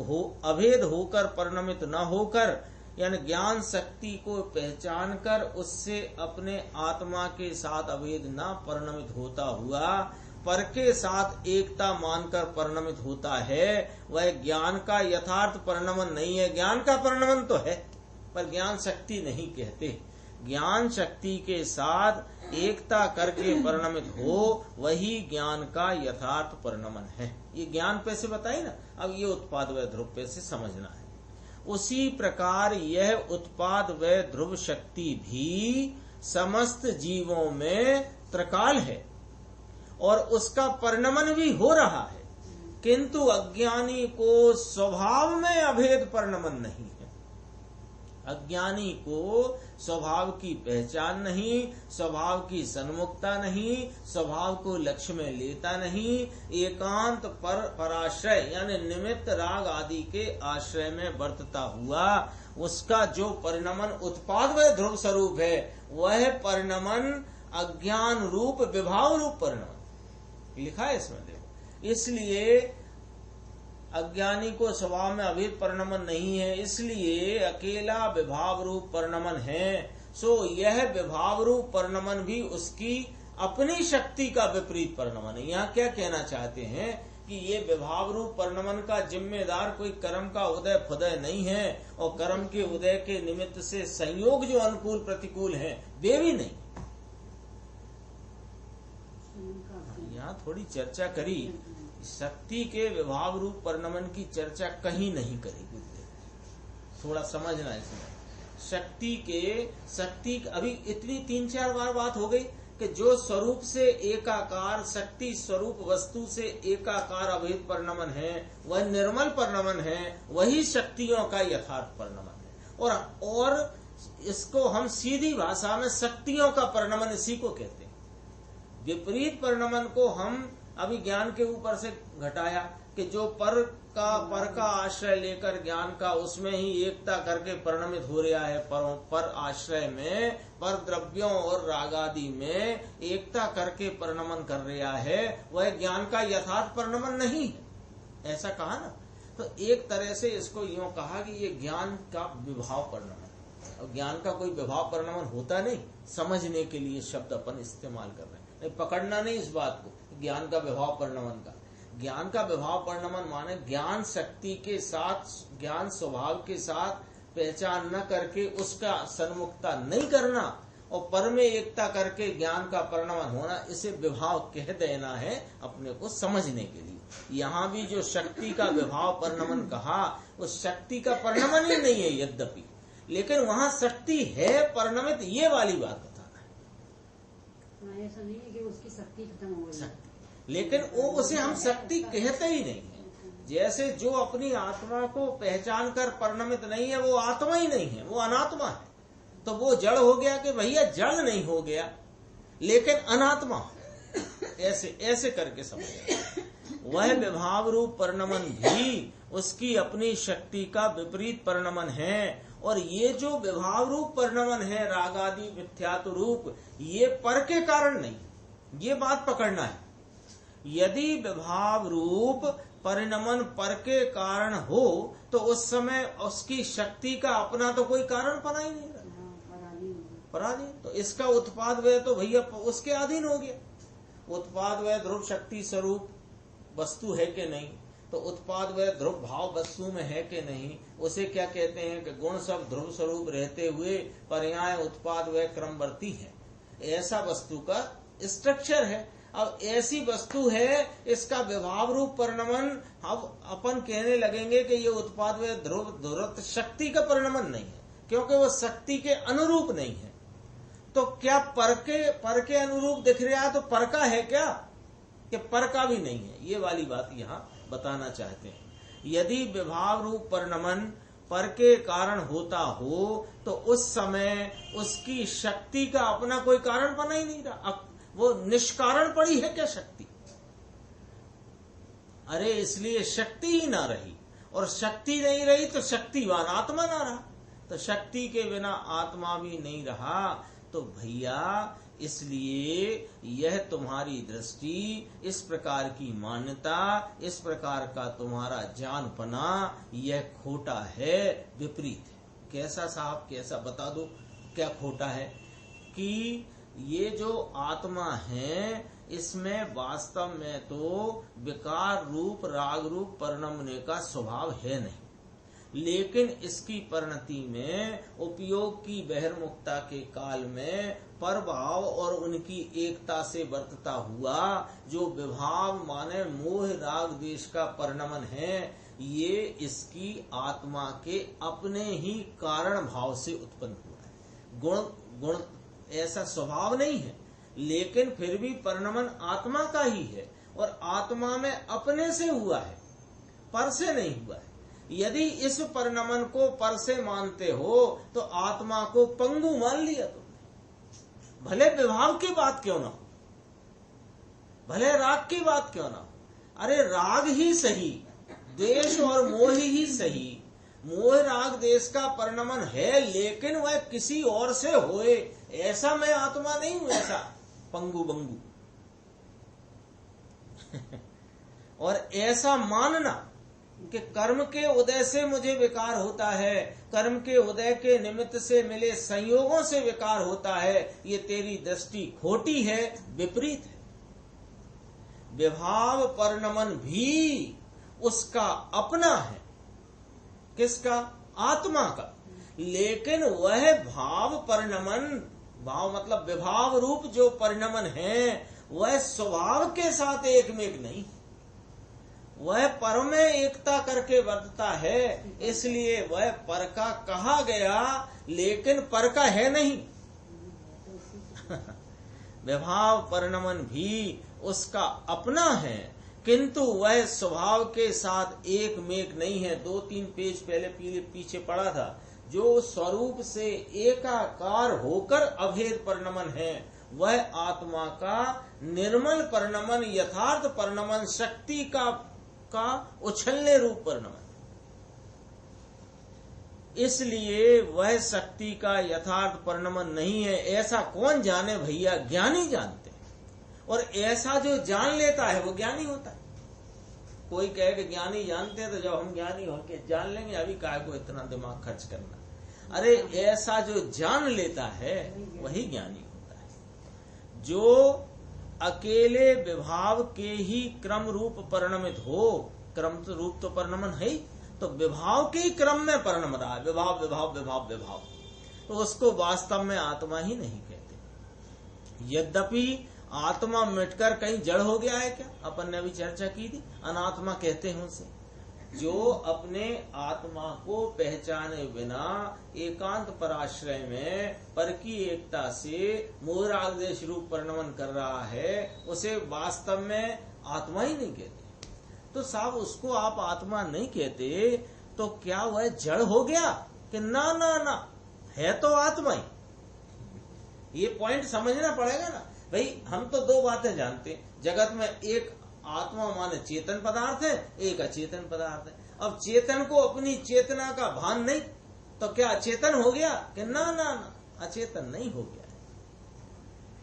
अभेद होकर परिणमित न होकर, यानी ज्ञान शक्ति को पहचान कर उससे अपने आत्मा के साथ अभेद न परिणमित होता हुआ पर के साथ एकता मानकर परिणमित होता है, वह ज्ञान का यथार्थ परिणमन नहीं है। ज्ञान का परिणमन तो है, पर ज्ञान शक्ति नहीं कहते। ज्ञान शक्ति के साथ एकता करके परिणमित हो, वही ज्ञान का यथार्थ परिणमन है। ये ज्ञान पे से बताई ना, अब ये उत्पाद व ध्रुव पे से समझना है। उसी प्रकार यह उत्पाद व ध्रुव शक्ति भी समस्त जीवों में त्रिकाल है और उसका परिणमन भी हो रहा है, किंतु अज्ञानी को स्वभाव में अभेद परिणमन नहीं है। अज्ञानी को स्वभाव की पहचान नहीं, स्वभाव की सन्मुखता नहीं, स्वभाव को लक्ष्य में लेता नहीं, एकांत पर पराश्रय यानी निमित्त राग आदि के आश्रय में बरतता हुआ उसका जो परिणमन उत्पाद व ध्रुव स्वरूप है, वह परिणमन अज्ञान रूप विभाव रूप परिणमन लिखा है इसमें देखो। इसलिए अज्ञानी को स्वभाव में अभेद परिणमन नहीं है, इसलिए अकेला विभाव रूप परिणमन है। सो यह विभाव रूप परिणमन भी उसकी अपनी शक्ति का विपरीत परिणमन है। यहाँ क्या कहना चाहते हैं कि ये विभाव रूप परिणमन का जिम्मेदार कोई कर्म का उदय फुदय नहीं है, और कर्म के उदय के निमित्त से संयोग जो अनुकूल प्रतिकूल हैं वे भी नहीं। यहाँ थोड़ी चर्चा करी, शक्ति के विभाव रूप परिणमन की चर्चा कहीं नहीं करी। थोड़ा समझना इसमें, शक्ति अभी इतनी 3-4 बार बात हो गई कि जो स्वरूप से एकाकार, शक्ति स्वरूप वस्तु से एकाकार अभेद परिणमन है, वह निर्मल परिणमन है, वही शक्तियों का यथार्थ परिणमन है। और इसको हम सीधी भाषा में शक्तियों का परिणमन इसी को कहते हैं। विपरीत परिणमन को हम अभी ज्ञान के ऊपर से घटाया कि जो पर का आश्रय लेकर ज्ञान का उसमें ही एकता करके परिणमित हो रहा है, पर आश्रय में, पर द्रव्यों और रागादि में एकता करके परिणमन कर रहा है, वह ज्ञान का यथार्थ परिणमन नहीं है, ऐसा कहा ना। तो एक तरह से इसको यूं कहा कि ये ज्ञान का विभाव परिणमन। और ज्ञान का कोई विभाव परिणमन होता नहीं, समझने के लिए शब्द अपन इस्तेमाल कर रहे हैं, पकड़ना नहीं इस बात को, ज्ञान का विभाव परिणमन का। ज्ञान का विभाव परिणमन माने ज्ञान शक्ति के साथ, ज्ञान स्वभाव के साथ पहचान न करके उसका सन्मुखता नहीं करना और पर में एकता करके ज्ञान का परिणमन होना, इसे विभाव कह देना है अपने को समझने के लिए। यहाँ भी जो शक्ति का विभाव परिणमन कहा, उस शक्ति का परिणमन ही नहीं है यद्यपि, लेकिन वहाँ शक्ति है परिणमित, ये वाली बात बताना है। ऐसा नहीं है कि उसकी शक्ति खत्म हो गई, लेकिन वो उसे हम शक्ति कहते ही नहीं है। जैसे जो अपनी आत्मा को पहचान कर परिणमित नहीं है वो आत्मा ही नहीं है, वो अनात्मा है। तो वो जड़ हो गया कि भैया जड़ नहीं हो गया लेकिन अनात्मा, ऐसे करके समझ। वह विभाव रूप परिणमन भी उसकी अपनी शक्ति का विपरीत परिणमन है। और ये जो विभाव रूप परिणमन है रागादि मिथ्यात्व रूप, ये पर के कारण नहीं, ये बात पकड़ना है। यदि विभाव रूप परिणमन पर के कारण हो तो उस समय उसकी शक्ति का अपना तो कोई कारण पना ही नहीं रहा, पराधीन। तो इसका उत्पाद व्यय तो भैया उसके अधीन हो गया। उत्पाद व्यय ध्रुव शक्ति स्वरूप वस्तु है कि नहीं, तो उत्पाद व्यय ध्रुव भाव वस्तु में है कि नहीं, उसे क्या कहते हैं कि गुण सब ध्रुव स्वरूप रहते हुए पर्याय उत्पाद व्यय क्रमवर्ती है, ऐसा वस्तु का स्ट्रक्चर है। अब ऐसी वस्तु है, इसका विभाव रूप परिणमन अब अपन कहने लगेंगे कि ये उत्पाद व्यय ध्रुव शक्ति का परिणमन नहीं है, क्योंकि वो शक्ति के अनुरूप नहीं है। तो क्या पर के अनुरूप दिख रहा है तो पर का है क्या, कि पर का भी नहीं है, ये वाली बात यहाँ बताना चाहते हैं। यदि विभाव रूप परिणमन पर के कारण होता हो तो उस समय उसकी शक्ति का अपना कोई कारण बना ही नहीं रहा, वो निष्कारण पड़ी है क्या शक्ति? अरे इसलिए शक्ति ही ना रही, और शक्ति नहीं रही तो शक्तिवान आत्मा ना रहा, तो शक्ति के बिना आत्मा भी नहीं रहा। तो भैया इसलिए यह तुम्हारी दृष्टि, इस प्रकार की मान्यता, इस प्रकार का तुम्हारा जानपना, यह खोटा है, विपरीत है। कैसा साहब, कैसा बता दो क्या खोटा है? कि ये जो आत्मा है इसमें वास्तव में तो विकार रूप राग रूप परिणमने का स्वभाव है नहीं, लेकिन इसकी परिणति में उपयोग की बहिर्मुखता के काल में परभाव और उनकी एकता से वर्तता हुआ जो विभाव माने मोह राग द्वेष का परिणमन है, ये इसकी आत्मा के अपने ही कारण भाव से उत्पन्न हुआ है। गुण ऐसा स्वभाव नहीं है, लेकिन फिर भी परिणमन आत्मा का ही है, और आत्मा में अपने से हुआ है, पर से नहीं हुआ है। यदि इस परिणमन को पर से मानते हो तो आत्मा को पंगु मान लिया तुमने, भले विभाव की बात क्यों ना हो, भले राग की बात क्यों ना हो। अरे राग ही सही, द्वेष और मोह ही सही, मोह राग देश का परिणमन है, लेकिन वह किसी और से होए, ऐसा मैं आत्मा नहीं हूं, ऐसा पंगु बंगु और ऐसा मानना कि कर्म के उदय से मुझे विकार होता है, कर्म के उदय के निमित्त से मिले संयोगों से विकार होता है, ये तेरी दृष्टि खोटी है, विपरीत है। विभाव परिणमन भी उसका अपना है। किसका? आत्मा का। लेकिन वह भाव परिणमन, भाव मतलब विभाव रूप जो परिणमन है, वह स्वभाव के साथ एकमेक नहीं, वह पर में एकता करके वर्तता है, इसलिए वह पर का कहा गया, लेकिन पर का है नहीं। विभाव परिणमन भी उसका अपना है, किंतु वह स्वभाव के साथ एकमेक नहीं है। 2-3 पेज पहले पीछे पढ़ा था, जो स्वरूप से एकाकार होकर अभेद परिणमन है, वह आत्मा का निर्मल परिणमन, यथार्थ परिणमन, शक्ति का उछलने रूप परिणमन। इसलिए वह शक्ति का यथार्थ परिणमन नहीं है। ऐसा कौन जाने भैया? ज्ञानी जानते हैं। और ऐसा जो जान लेता है वो ज्ञानी होता है। कोई कहे कि ज्ञानी जानते हैं, तो जब हम ज्ञानी होके जान लेंगे, अभी काहे को इतना दिमाग खर्च करना। अरे ऐसा जो जान लेता है वही ज्ञानी होता है। जो अकेले विभाव के ही क्रम रूप परिणमित हो, क्रम रूप तो परिणमन है ही, तो विभाव के ही क्रम में परिणम रहा है, विभाव विभाव विभाव विभाव, तो उसको वास्तव में आत्मा ही नहीं कहते। यद्यपि आत्मा मिटकर कहीं जड़ हो गया है क्या? अपन ने अभी चर्चा की थी, अनात्मा कहते हैं उसे। जो अपने आत्मा को पहचाने बिना एकांत पराश्रय में पर की एकता से मोरागदेश रूप परिणमन कर रहा है, उसे वास्तव में आत्मा ही नहीं कहते। तो साहब उसको आप आत्मा नहीं कहते, तो क्या वह जड़ हो गया? कि ना ना ना, है तो आत्मा ही। ये पॉइंट समझना पड़ेगा ना भाई। हम तो 2 बातें जानते हैं जगत में, एक आत्मा माने चेतन पदार्थ है, एक अचेतन पदार्थ है। अब चेतन को अपनी चेतना का भान नहीं, तो क्या अचेतन हो गया? कि ना ना ना, अचेतन नहीं हो गया है।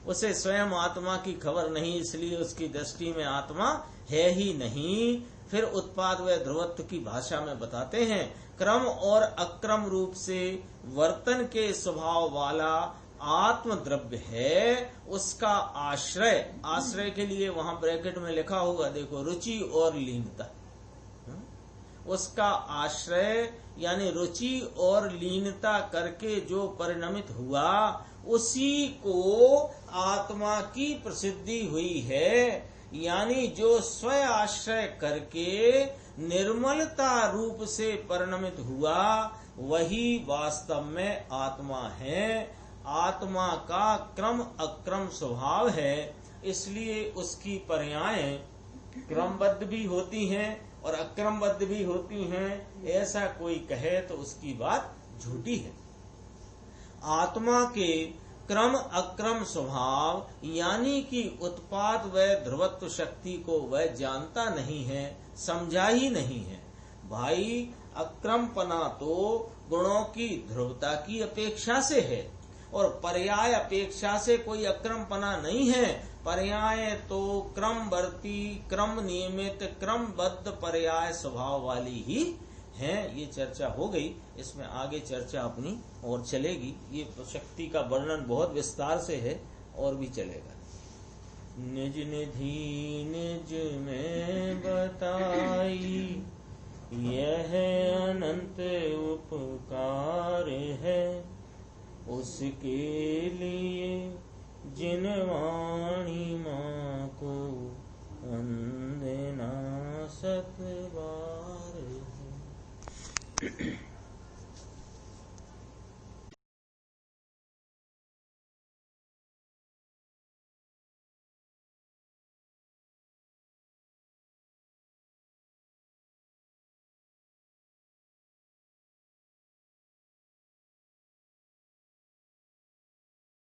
उसे स्वयं आत्मा की खबर नहीं, इसलिए उसकी दृष्टि में आत्मा है ही नहीं। फिर उत्पाद व ध्रुवत्व की भाषा में बताते हैं, क्रम और अक्रम रूप से वर्तन के स्वभाव वाला आत्म द्रव्य है, उसका आश्रय, आश्रय के लिए वहां ब्रैकेट में लिखा होगा देखो, रुचि और लीनता। उसका आश्रय यानी रुचि और लीनता करके जो परिणमित हुआ, उसी को आत्मा की प्रसिद्धि हुई है। यानी जो स्वयं आश्रय करके निर्मलता रूप से परिणमित हुआ, वही वास्तव में आत्मा है। आत्मा का क्रम अक्रम स्वभाव है, इसलिए उसकी पर्यायें क्रमबद्ध भी होती हैं और अक्रमबद्ध भी होती हैं। ऐसा कोई कहे तो उसकी बात झूठी है। आत्मा के क्रम अक्रम स्वभाव यानी कि उत्पाद व ध्रुवत्व शक्ति को वह जानता नहीं है, समझा ही नहीं है। भाई अक्रमपना तो गुणों की ध्रुवता की अपेक्षा से है, और पर्याय अपेक्षा से कोई अक्रमपना नहीं है। पर्याय तो क्रमवर्ती, क्रम नियमित, क्रमबद्ध पर्याय स्वभाव वाली ही है। ये चर्चा हो गई, इसमें आगे चर्चा अपनी और चलेगी। ये शक्ति का वर्णन बहुत विस्तार से है और भी चलेगा। निज निधि निज में बताई, यह अनंत उपकार है, उसके लिए जिन वाणी माँ को वंदना 7 बार है।